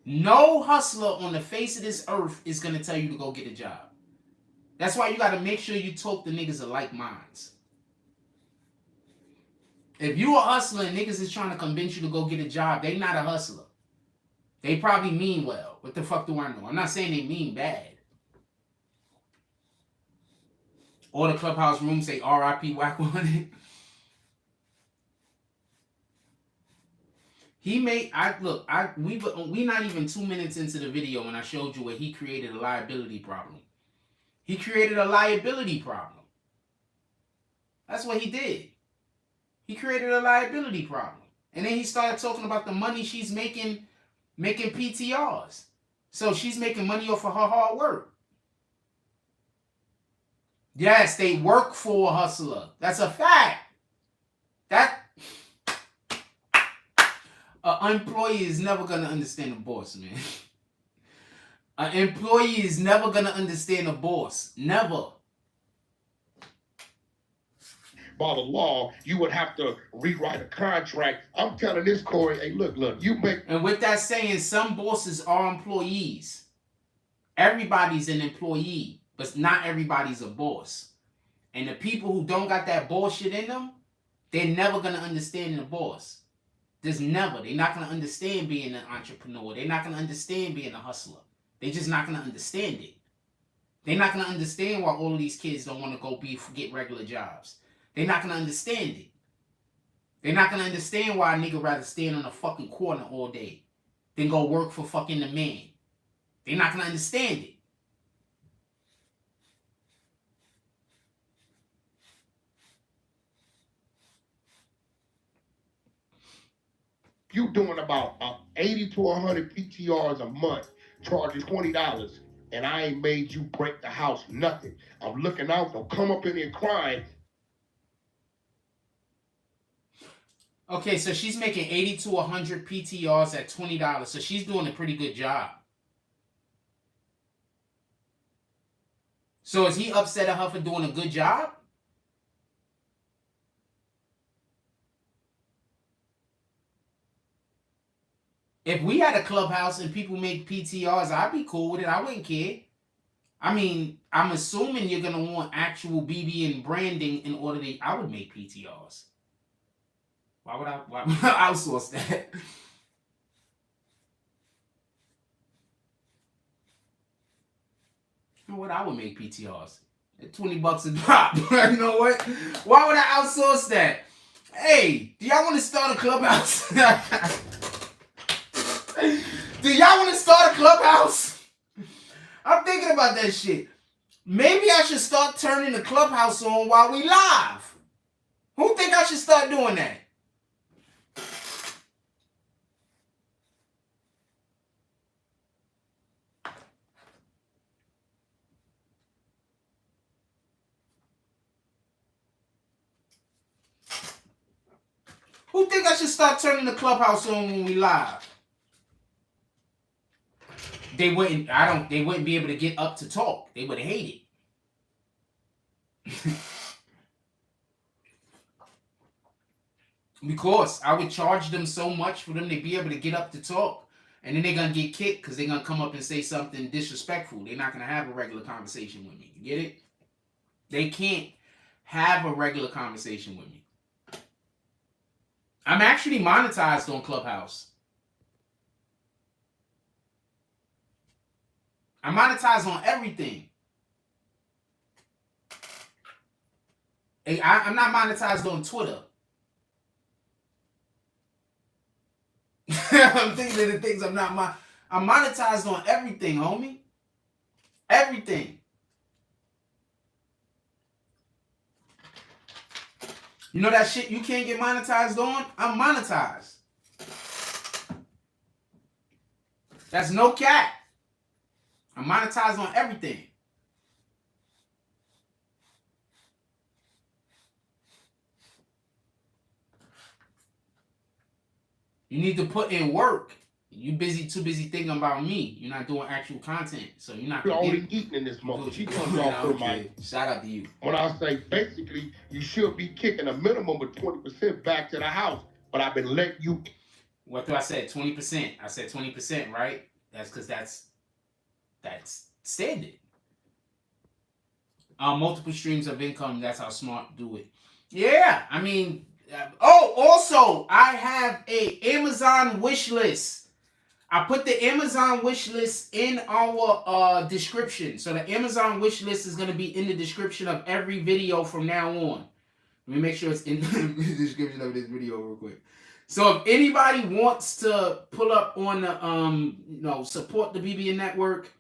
No hustler on the face of this earth is going to tell you to go get a job. That's why you got to make sure you talk to niggas of like minds. If you a hustler and niggas is trying to convince you to go get a job, they not a hustler. They probably mean well. What the fuck do I know? I'm not saying they mean bad. Or the Clubhouse room say R.I.P. Wack 100. He made, we not even 2 minutes into the video when I showed you where he created a liability problem. He created a liability problem. That's what he did. He created a liability problem. And then he started talking about the money she's making PTRs. So she's making money off of her hard work. Yes, they work for a hustler. That's a fact. An employee is never going to understand a boss, man. An employee is never going to understand a boss. Never. By the law, you would have to rewrite a contract. I'm telling this, Corey, hey, look, you make... And with that saying, some bosses are employees. Everybody's an employee, but not everybody's a boss. And the people who don't got that bullshit in them, they're never going to understand the boss. There's never. They're not going to understand being an entrepreneur. They're not going to understand being a hustler. They're just not going to understand it. They're not going to understand why all of these kids don't want to go get regular jobs. They're not going to understand it. They're not going to understand why a nigga rather stand on a fucking corner all day than go work for fucking the man. They're not going to understand it. You doing about 80 to 100 PTRs a month, charging $20, and I ain't made you break the house, nothing. I'm looking out, don't come up in here crying. Okay, so she's making 80 to 100 PTRs at $20, so she's doing a pretty good job. So is he upset at her for doing a good job? If we had a Clubhouse and people make PTRs, I'd be cool with it. I wouldn't care. I mean, I'm assuming you're going to want actual BBN branding in order to... I would make PTRs. Why would I outsource that? You know what? I would make PTRs. At $20 a drop. You know what? Why would I outsource that? Hey, do y'all want to start a Clubhouse? Do y'all want to start a Clubhouse? I'm thinking about that shit. Maybe I should start turning the Clubhouse on while we live. Who think I should start doing that? Who think I should start turning the Clubhouse on when we live? they wouldn't be able to get up to talk. They would hate it. Because I would charge them so much for them to be able to get up to talk. And then they're going to get kicked because they're going to come up and say something disrespectful. They're not going to have a regular conversation with me. You get it? They can't have a regular conversation with me. I'm actually monetized on Clubhouse. I'm monetized on everything. I'm not monetized on Twitter. I'm thinking of the things I'm monetized on everything, homie. Everything. You know that shit you can't get monetized on? I'm monetized. That's no cap. I'm monetized on everything. You need to put in work. You too busy thinking about me. You're not doing actual content, so you're not. You're only eating in this moment. She comes off her mic. Shout out to you. When I say basically, you should be kicking a minimum of 20% back to the house, but I've been letting you. What do I say? 20%. I said 20%, right? That's because that's standard. Multiple streams of income. That's how smart do it. Yeah, I mean. Also, I have a Amazon wish list. I put the Amazon wish list in our description. So the Amazon wish list is going to be in the description of every video from now on. Let me make sure it's in the description of this video real quick. So if anybody wants to pull up on the support the BBN network,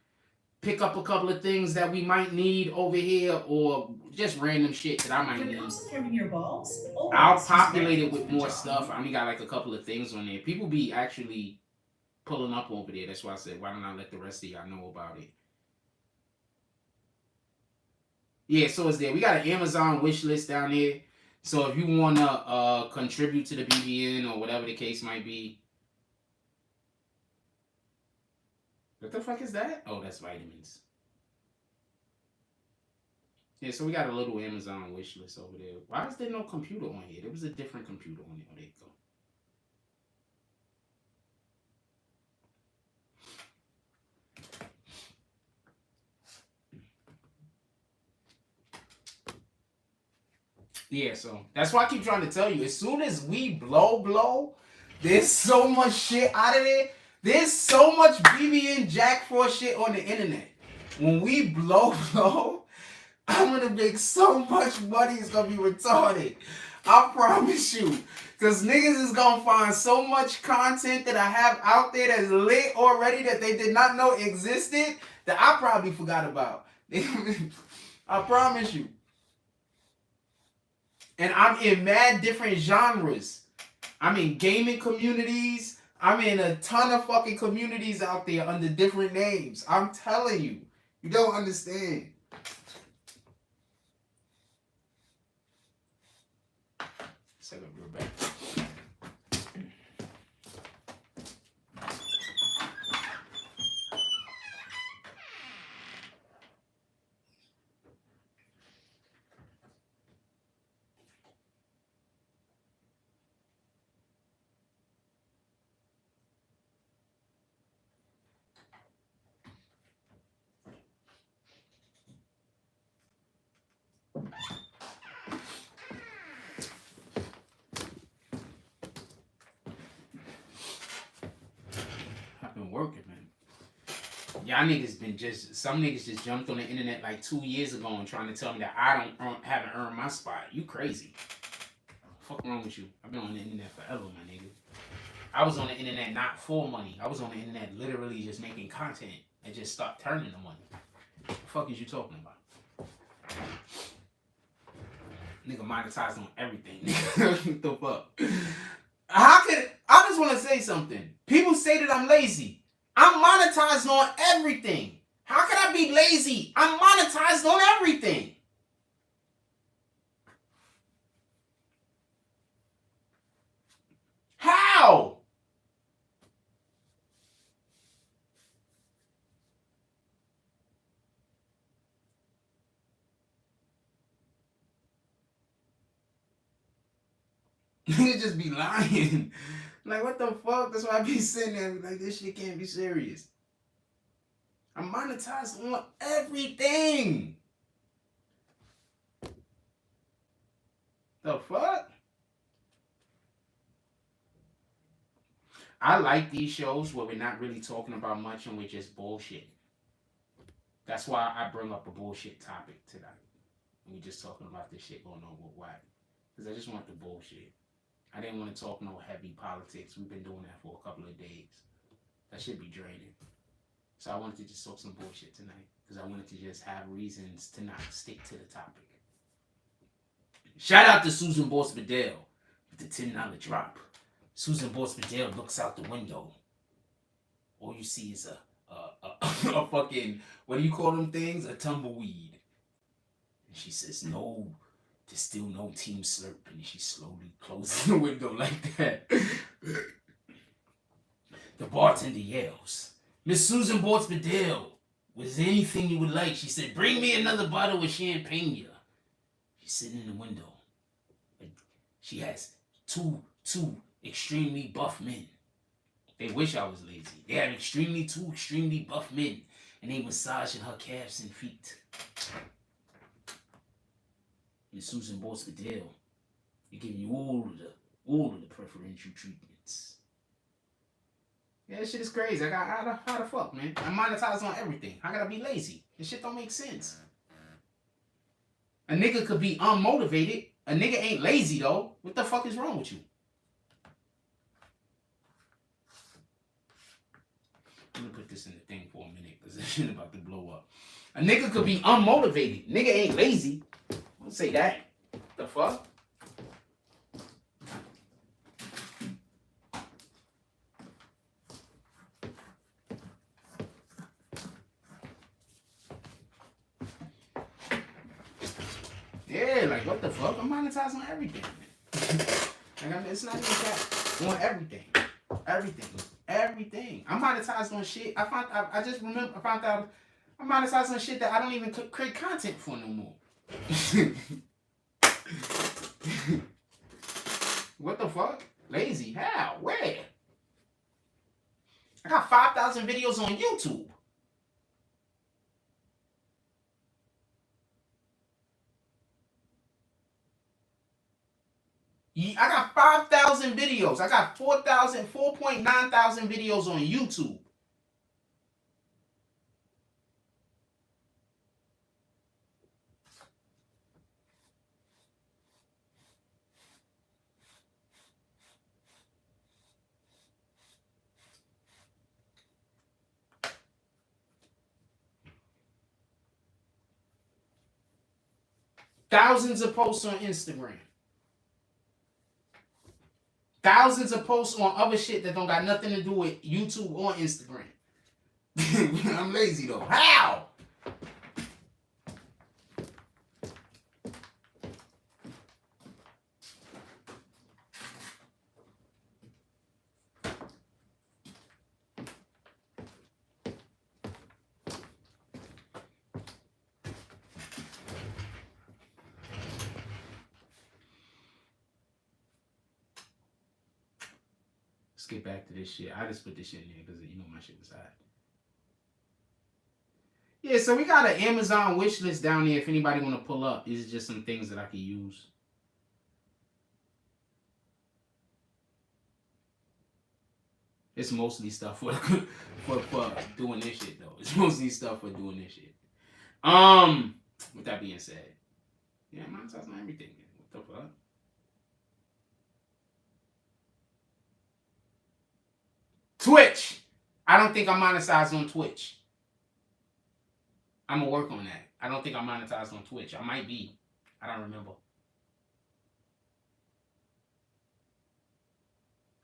pick up a couple of things that we might need over here, or just random shit that I might need. I'll populate it with more stuff. I only got like a couple of things on there. People be actually pulling up over there. That's why I said, why don't I let the rest of y'all know about it? Yeah, so it's there. We got an Amazon wish list down there. So if you want to contribute to the BBN or whatever the case might be. What the fuck is that? Oh, that's vitamins. Yeah, so we got a little Amazon wish list over there. Why is there no computer on here? There was a different computer on there. Oh, there you go. Yeah, so that's why I keep trying to tell you. As soon as we blow, there's so much shit out of there. There's so much BBN Jack Frost shit on the internet. When we blow, I'm gonna make so much money. It's gonna be retarded. I promise you. Because niggas is gonna find so much content that I have out there that's lit already that they did not know existed that I probably forgot about. I promise you. And I'm in mad different genres. I'm in gaming communities. I'm in a ton of fucking communities out there under different names. I'm telling you. You don't understand. Second, we're back. Been working, man. Y'all niggas been some niggas just jumped on the internet like 2 years ago and trying to tell me that I haven't earned my spot. You crazy. Fuck wrong with you? I've been on the internet forever, my nigga. I was on the internet not for money. I was on the internet literally just making content and just start turning the money. What the fuck is you talking about? Nigga monetized on everything. What the fuck? I just want to say something. People say that I'm lazy. I'm monetized on everything. How can I be lazy? I'm monetized on everything. How? Niggas just be lying. Like, what the fuck? That's why I be sitting there like, this shit can't be serious. I'm monetized on everything. The fuck? I like these shows where we're not really talking about much and we're just bullshit. That's why I bring up a bullshit topic tonight. We just talking about this shit going on with Wack. Because I just want the bullshit. I didn't want to talk no heavy politics. We've been doing that for a couple of days. That should be draining. So I wanted to just talk some bullshit tonight. Because I wanted to just have reasons to not stick to the topic. Shout out to Susan Boss-Bedell with the $10 drop. Susan Boss-Bedell looks out the window. All you see is a fucking, what do you call them things? A tumbleweed. And she says, no, there's still no Team Slurp. And she slowly closes the window like that. The bartender yells, Miss Susan Boss-Bedell, was there anything you would like? She said, bring me another bottle of champagne. She's sitting in the window. She has two extremely buff men. They wish I was lazy. They have two extremely buff men, and they massaging her calves and feet. Miss Susan Boss-Bedell, they're giving you all of the preferential treatments. Yeah, this shit is crazy. How the fuck, man? I'm monetized on everything. I gotta be lazy. This shit don't make sense. A nigga could be unmotivated. A nigga ain't lazy though. What the fuck is wrong with you? I'm gonna put this in the thing for a minute because this shit about to blow up. A nigga could be unmotivated. Nigga ain't lazy. Don't say that. The fuck? Yeah, like what the fuck? I'm monetized on everything. Like, I mean, it's not even that. On everything. Everything. I'm monetized on shit. I found out I'm monetized on shit that I don't even create content for no more. What the fuck? Lazy? How? Where? I got 5,000 videos on YouTube. I got 5,000 videos. I got 4.9 thousand videos on YouTube. Thousands of posts on Instagram. Thousands of posts on other shit that don't got nothing to do with YouTube or Instagram. I'm lazy though. How? Let's get back to this shit. I just put this shit in there because you know my shit was hot. Yeah, so we got an Amazon wish list down there if anybody want to pull up. These are just some things that I could use. It's mostly stuff for doing this shit though. It's mostly stuff for doing this shit. With that being said, yeah, monetize on everything. What the fuck? Twitch. I don't think I'm monetized on Twitch. I'm gonna work on that. I don't think I'm monetized on Twitch. I might be. I don't remember.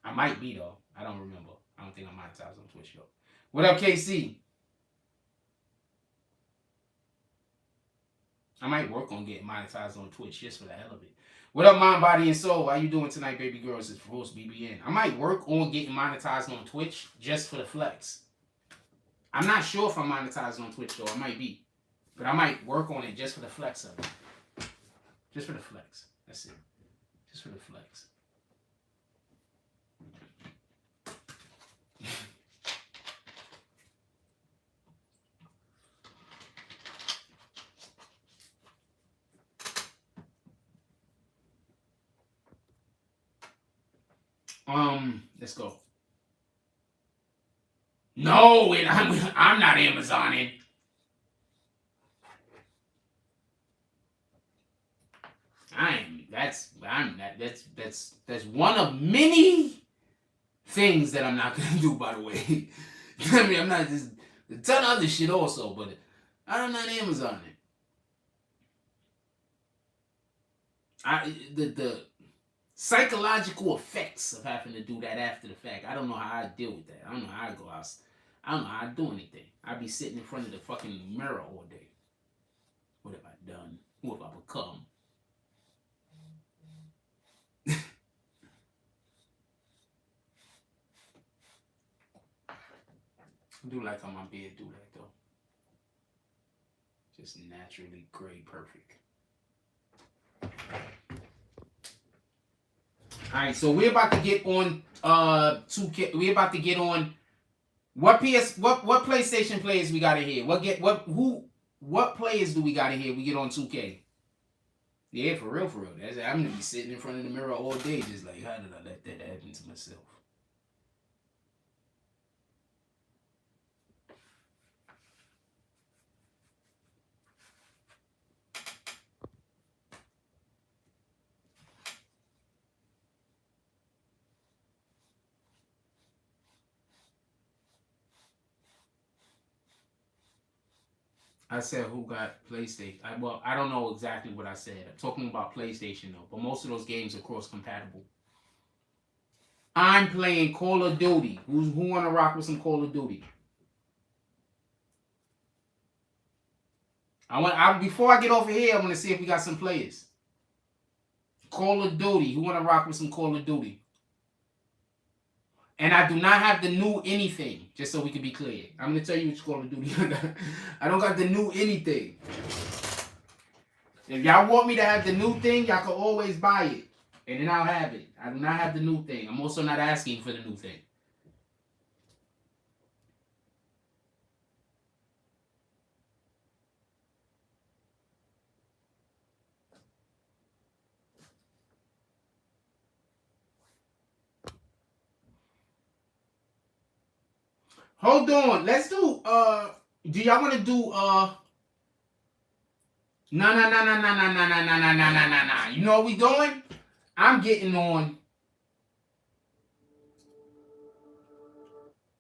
I might be though. I don't remember. I don't think I'm monetized on Twitch though. What up, KC? I might work on getting monetized on Twitch just for the hell of it. What up, Mind, Body, and Soul? How you doing tonight, baby girls? It's Roast BBN. I might work on getting monetized on Twitch just for the flex. I'm not sure if I'm monetized on Twitch, though. I might be. But I might work on it just for the flex of it. Just for the flex. That's it. Just for the flex. Let's go. No, I'm not Amazoning. That's one of many things that I'm not gonna do, by the way. I mean, I'm not just a ton of other shit also, but I'm not Amazoning. The psychological effects of having to do that after the fact. I don't know how I deal with that. I don't know how I go out. I don't know how I do anything. I'd be sitting in front of the fucking mirror all day. What have I done? Who have I become? I do like how my beard do that though. Just naturally gray perfect. Alright, so we're about to get on 2K. We're about to get on what PlayStation players we got in here? What players do we got in here? We get on 2K. Yeah, for real. I'm gonna be sitting in front of the mirror all day, just like, how did I let that happen to myself? I said who got PlayStation. I don't know exactly what I said. I'm talking about PlayStation though, but most of those games are cross-compatible. I'm playing Call of Duty. Who want to rock with some Call of Duty? Before I get over here, I want to see if we got some players. Call of Duty. Who want to rock with some Call of Duty? And I do not have the new anything, just so we can be clear. I'm going to tell you which Call of Duty I got. I don't got the new anything. If y'all want me to have the new thing, y'all can always buy it. And then I'll have it. I do not have the new thing. I'm also not asking for the new thing. Hold on. Let's do do y'all want to do no. You know what we doing? I'm getting on.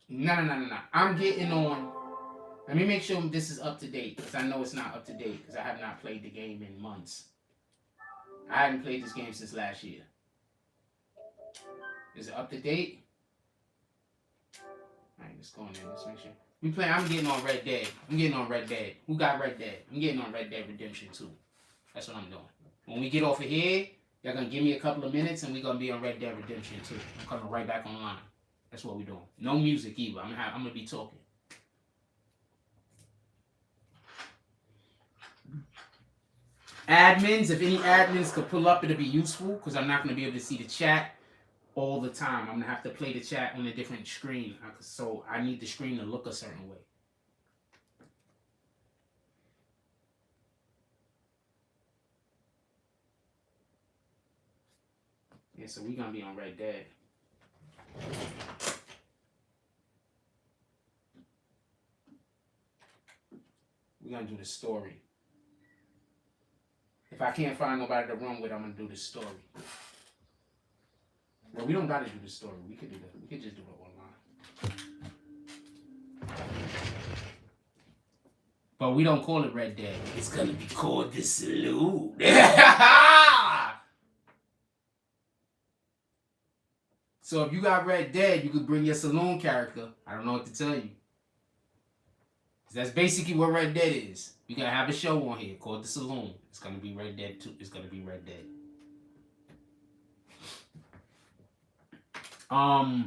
No. I'm getting on. Let me make sure this is up to date, because I know it's not up to date, because I have not played the game in months. I haven't played this game since last year. Is it up to date? Alright, let's go in there. Let's make sure. I'm getting on Red Dead. Who got Red Dead? I'm getting on Red Dead Redemption 2. That's what I'm doing. When we get off of here, y'all gonna give me a couple of minutes and we're gonna be on Red Dead Redemption 2. I'm coming right back online. That's what we're doing. No music either. I'm gonna be talking. Admins, if any admins could pull up, it'll be useful, because I'm not gonna be able to see the chat all the time. I'm gonna have to play the chat on a different screen, so I need the screen to look a certain way. Yeah, so we're gonna be on Red Dead. We're gonna do the story. If I can't find nobody to run with, I'm gonna do the story. Well, we don't gotta do the story. We could do that. We could just do it online. But we don't call it Red Dead. It's gonna be called the Saloon. So if you got Red Dead, you could bring your Saloon character. I don't know what to tell you. That's basically what Red Dead is. We gotta have a show on here called the Saloon. It's gonna be Red Dead 2. It's gonna be Red Dead. I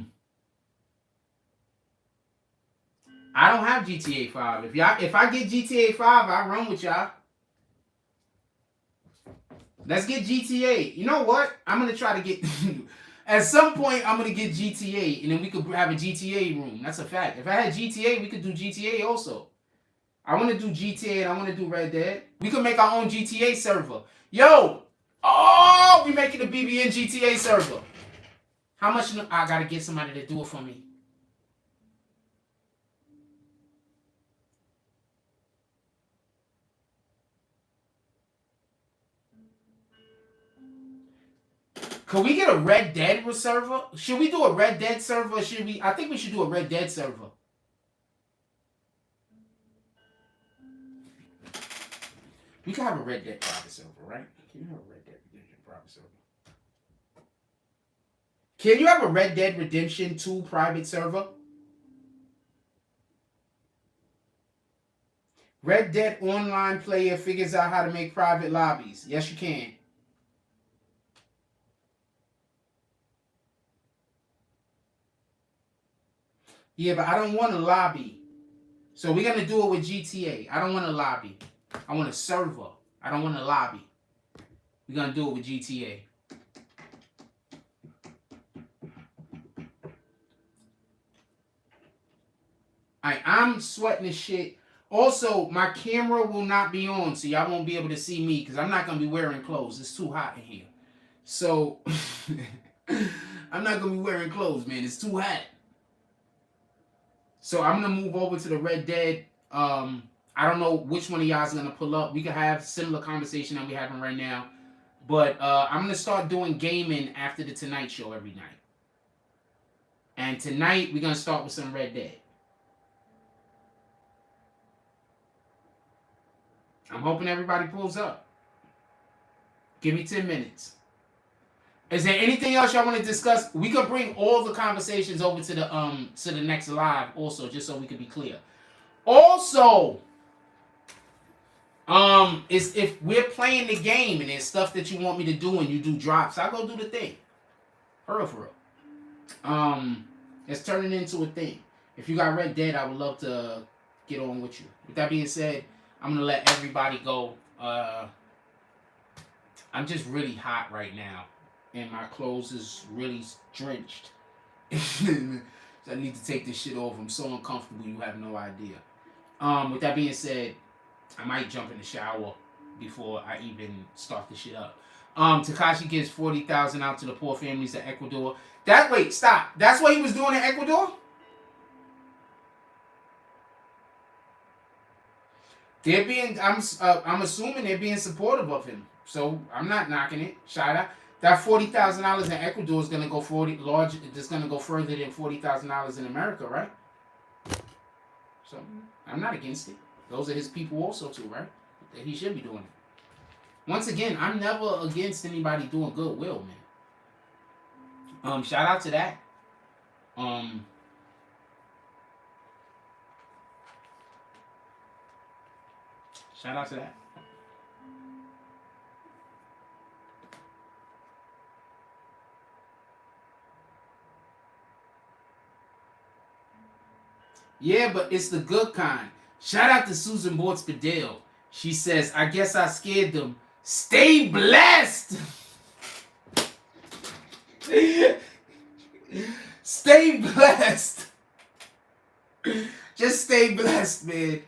don't have GTA 5. If I get GTA 5, I'll run with y'all. Let's get GTA. You know what? I'm gonna try to get At some point, I'm gonna get GTA, and then we could have a GTA room. That's a fact. If I had GTA, we could do GTA also. I want to do GTA and I want to do Red Dead. We could make our own GTA server. Yo, oh, we making a BBN GTA server. How much? I gotta get somebody to do it for me. Could we get a Red Dead server? Should we do a Red Dead server? Or should we? I think we should do a Red Dead server. We could have a Red Dead private server, right? Can you have a Red Dead Redemption private server? Can you have a Red Dead Redemption 2 private server? Red Dead online player figures out how to make private lobbies. Yes, you can. Yeah, but I don't want a lobby. So we're going to do it with GTA. I don't want a lobby. I want a server. I don't want a lobby. We're going to do it with GTA. I'm sweating this shit. Also, my camera will not be on, so y'all won't be able to see me because I'm not going to be wearing clothes. It's too hot in here. So, I'm not going to be wearing clothes, man. It's too hot. So, I'm going to move over to the Red Dead. I don't know which one of y'all is going to pull up. We could have similar conversation that we're having right now. But I'm going to start doing gaming after the Tonight Show every night. And tonight, we're going to start with some Red Dead. I'm hoping everybody pulls up. Give me 10 minutes. Is there anything else y'all want to discuss? We could bring all the conversations over to the next live also, just so we could be clear. Also, is if we're playing the game and there's stuff that you want me to do and you do drops, I'll go do the thing. For real. It's turning into a thing. If you got Red Dead, I would love to get on with you. With that being said, I'm going to let everybody go. I'm just really hot right now. And my clothes is really drenched. So I need to take this shit off. I'm so uncomfortable, you have no idea. With that being said, I might jump in the shower before I even start the shit up. Tekashi gives $40,000 out to the poor families of Ecuador. Wait, stop. That's what he was doing in Ecuador? I'm assuming they're being supportive of him. So I'm not knocking it. Shout out. That $40,000 in Ecuador is gonna go It's gonna go further than $40,000 in America, right? So I'm not against it. Those are his people also too, right? That he should be doing it. Once again, I'm never against anybody doing goodwill, man. Shout out to that. Shout out to that. Yeah, but it's the good kind. Shout out to Susan Bortz-Bedell. She says, I guess I scared them. Stay blessed! Stay blessed! Just stay blessed, man.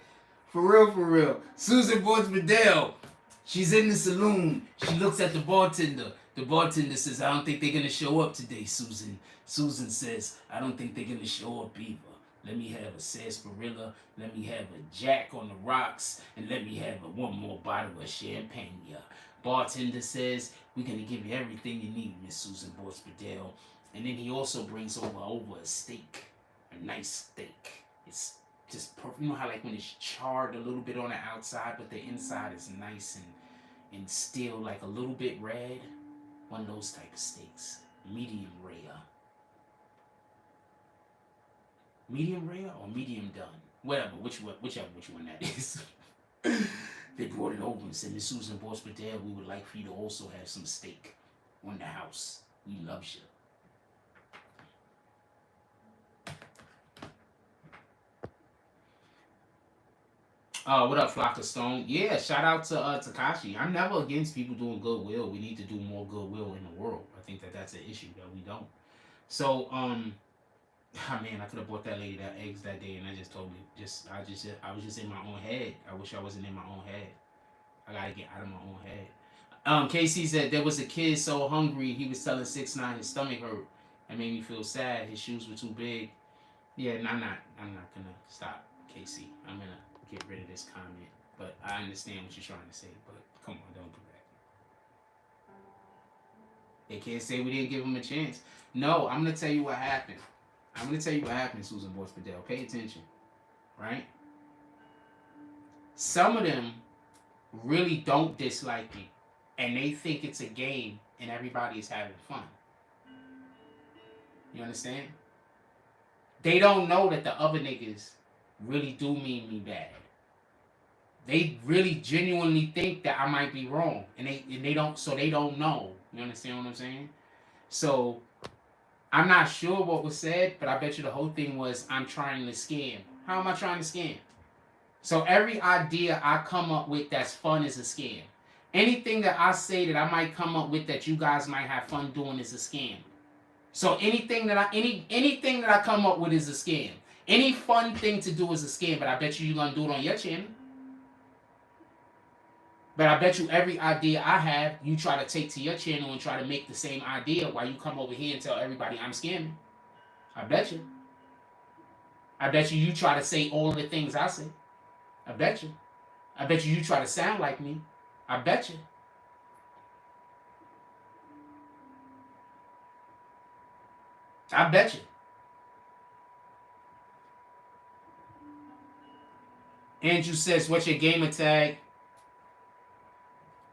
For real, for real. Susan Bortz-Bedell. She's in the saloon. She looks at the bartender. The bartender says, I don't think they're going to show up today, Susan. Susan says, I don't think they're going to show up either. Let me have a sarsaparilla, let me have a Jack on the rocks, and let me have one more bottle of champagne. Bartender says, we're going to give you everything you need, Miss Susan Bortz-Bedell. And then he also brings over a steak, a nice steak. It's just perfect. You know how like when it's charred a little bit on the outside, but the inside is nice and still like a little bit red? One of those type of steaks. Medium rare. Medium rare or medium done? Whatever, whichever one that is. They brought it over and said, Miss Susan Bortz-Bedell, we would like for you to also have some steak on the house. We love you. What up, Flock of Stone? Yeah, shout out to Takashi. I'm never against people doing goodwill. We need to do more goodwill in the world. I think that that's an issue that we don't. So, man, I could have bought that lady that eggs that day, and I just told me, I was just in my own head. I wish I wasn't in my own head. I gotta get out of my own head. KC said there was a kid so hungry he was telling 6ix9ine his stomach hurt. That made me feel sad. His shoes were too big. Yeah, and I'm not gonna stop, Casey. I'm gonna get rid of this comment. But I understand what you're trying to say. But come on, don't do that. They can't say we didn't give him a chance. No, I'm gonna tell you what happened. Susan Boyce Fidel. Pay attention, right? Some of them really don't dislike me, and they think it's a game, and everybody is having fun. You understand? They don't know that the other niggas really do mean me bad. They really genuinely think that I might be wrong, and they don't know. You understand what I'm saying? So I'm not sure what was said, but I bet you the whole thing was I'm trying to scam. How am I trying to scam? So every idea I come up with that's fun is a scam. Anything that I say that I might come up with that you guys might have fun doing is a scam. So anything that I come up with is a scam. Any fun thing to do is a scam, but I bet you're gonna do it on your channel. But I bet you every idea I have, you try to take to your channel and try to make the same idea while you come over here and tell everybody I'm scamming. I bet you. I bet you try to say all the things I say. I bet you. I bet you try to sound like me. I bet you. I bet you. Andrew says, what's your gamer tag?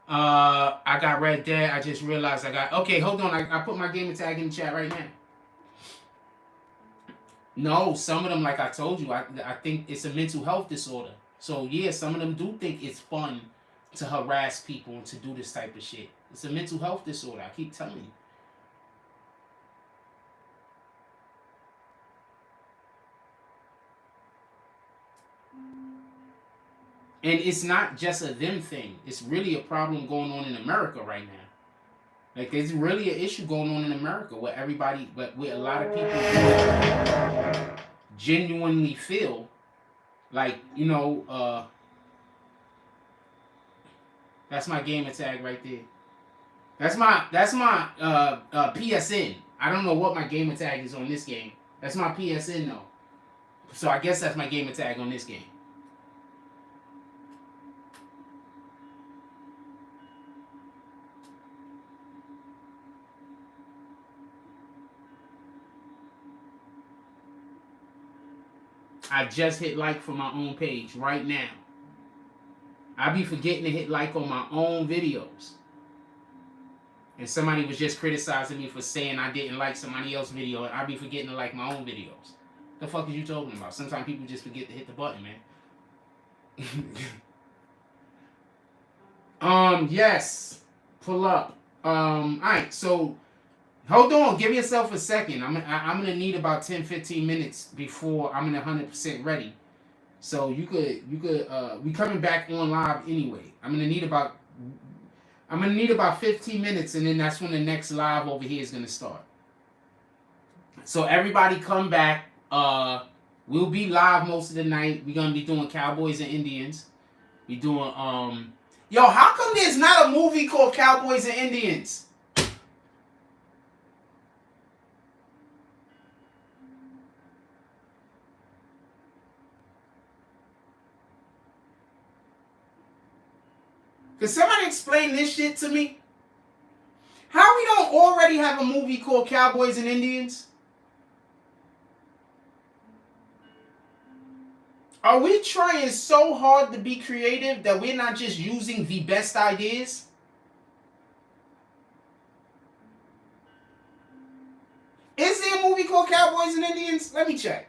I got Red Dead. I just realized I got... Okay, hold on. I put my gamer tag in the chat right now. No, some of them, like I told you, I think it's a mental health disorder. So, yeah, some of them do think it's fun to harass people and to do this type of shit. It's a mental health disorder. I keep telling you. And it's not just a them thing. It's really a problem going on in America right now. Like, there's really an issue going on in America where everybody, where a lot of people genuinely feel like, you know, that's my gamer tag right there. That's my PSN. I don't know what my gamer tag is on this game. That's my PSN though. So I guess that's my gamer tag on this game. I just hit like for my own page right now. I be forgetting to hit like on my own videos. And somebody was just criticizing me for saying I didn't like somebody else's video, and I be forgetting to like my own videos. The fuck is you talking about? Sometimes people just forget to hit the button, man. Yes. Pull up. Alright, so hold on, give yourself a second. I'm gonna need about 10-15 minutes before I'm 100% ready. So you could we coming back on live anyway. I'm gonna need about 15 minutes, and then that's when the next live over here is gonna start. So everybody come back. We'll be live most of the night. We're gonna be doing Cowboys and Indians. We doing yo, how come there's not a movie called Cowboys and Indians? Can somebody explain this shit to me? How we don't already have a movie called Cowboys and Indians? Are we trying so hard to be creative that we're not just using the best ideas? Is there a movie called Cowboys and Indians? Let me check.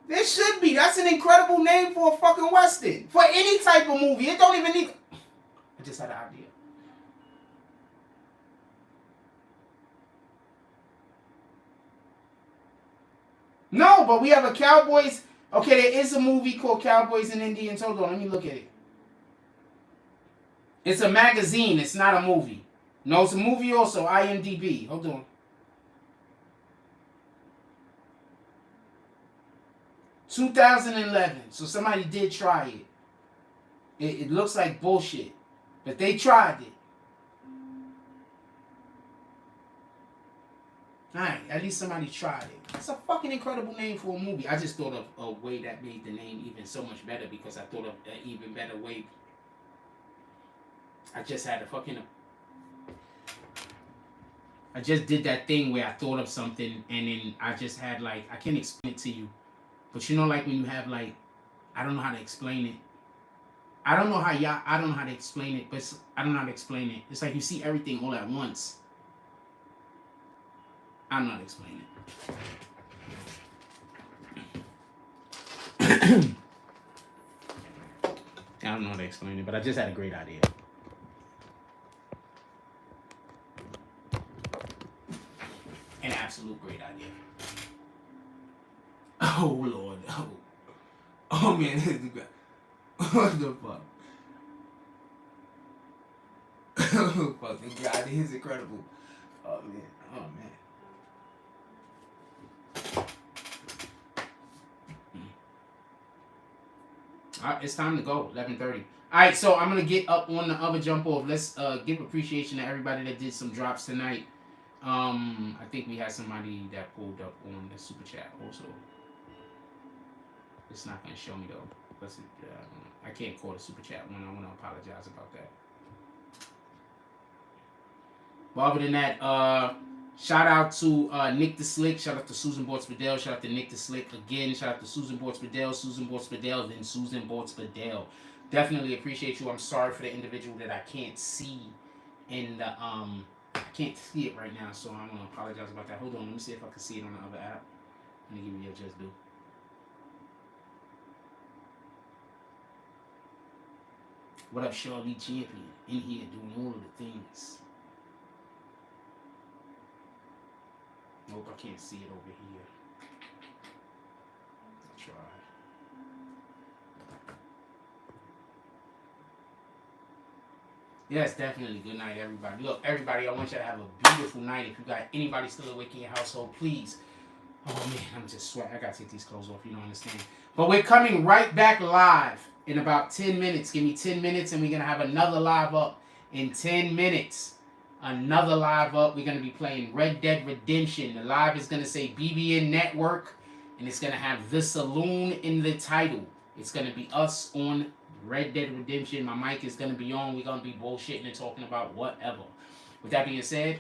There should be. That's an incredible name for a fucking Western. For any type of movie. It don't even need... I just had an idea. No, but we have a Cowboys. Okay, there is a movie called Cowboys and Indians. Hold on, let me look at it. It's a magazine. It's not a movie. No, it's a movie also. IMDb. Hold on. 2011. So somebody did try it. It looks like bullshit, but they tried it. Alright, at least somebody tried it. It's a fucking incredible name for a movie. I just thought of a way that made the name even so much better because I thought of an even better way. I just had a fucking... I just did that thing where I thought of something and then I just had like... I can't explain it to you. But you know like when you have like... I don't know how to explain it. I don't know how to explain it, but I don't know how to explain it. It's like you see everything all at once. I'm not explaining it. I don't know how to explain it, but I just had a great idea. An absolute great idea. Oh, Lord. Oh man. What the fuck? Oh, fucking God. This is incredible. Oh, man. Oh, man. Alright, it's time to go. 11:30. Alright, so I'm gonna get up on the other jump off. Let's give appreciation to everybody that did some drops tonight. I think we had somebody that pulled up on the super chat also. It's not gonna show me though. I can't call the super chat one. I want to apologize about that. But other than that, shout out to Nick the Slick. Shout out to Susan Bortz-Bedell. Shout out to Nick the Slick again. Shout out to Susan Bortz-Bedell. Susan Bortz-Bedell. Then Susan Bortz-Bedell. Definitely appreciate you. I'm sorry for the individual that I can't see in the I can't see it right now, so I'm gonna apologize about that. Hold on, let me see if I can see it on the other app. Let me give you a just do. What up, Charlie Champion? In here doing all of the things. Nope, I can't see it over here. I'll try. Yes, definitely. Good night, everybody. Look, everybody, I want you to have a beautiful night. If you got anybody still awake in your household, please. Oh, man, I'm just sweating. I got to take these clothes off. You don't understand. But we're coming right back live in about 10 minutes. Give me 10 minutes, and we're going to have another live up in 10 minutes. Another live up. We're going to be playing Red Dead Redemption. The live is going to say BBN Network, and it's going to have The Saloon in the title. It's going to be us on Red Dead Redemption. My mic is going to be on. We're going to be bullshitting and talking about whatever. With that being said,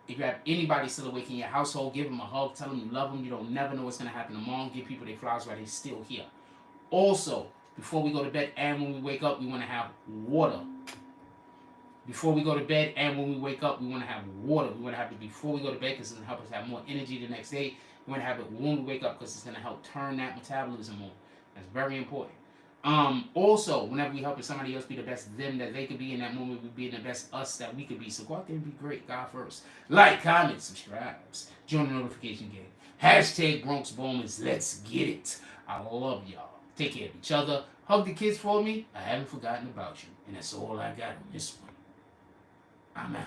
if you have anybody still awake in your household, give them a hug. Tell them you love them. You don't never know what's going to happen tomorrow. Give people their flowers while they're still here. Also, before we go to bed and when we wake up, we want to have water. Before we go to bed and when we wake up, we want to have water. We want to have it before we go to bed because it's going to help us have more energy the next day. We want to have it when we wake up because it's going to help turn that metabolism on. That's very important. Also, whenever we helping somebody else be the best them that they could be in that moment, we be the best us that we could be. So go out there and be great. God first. Like, comment, subscribe. Join the notification game. Hashtag Bronx Bowmans. Let's get it. I love y'all. Take care of each other. Hug the kids for me. I haven't forgotten about you. And that's all I got on this one. I'm out.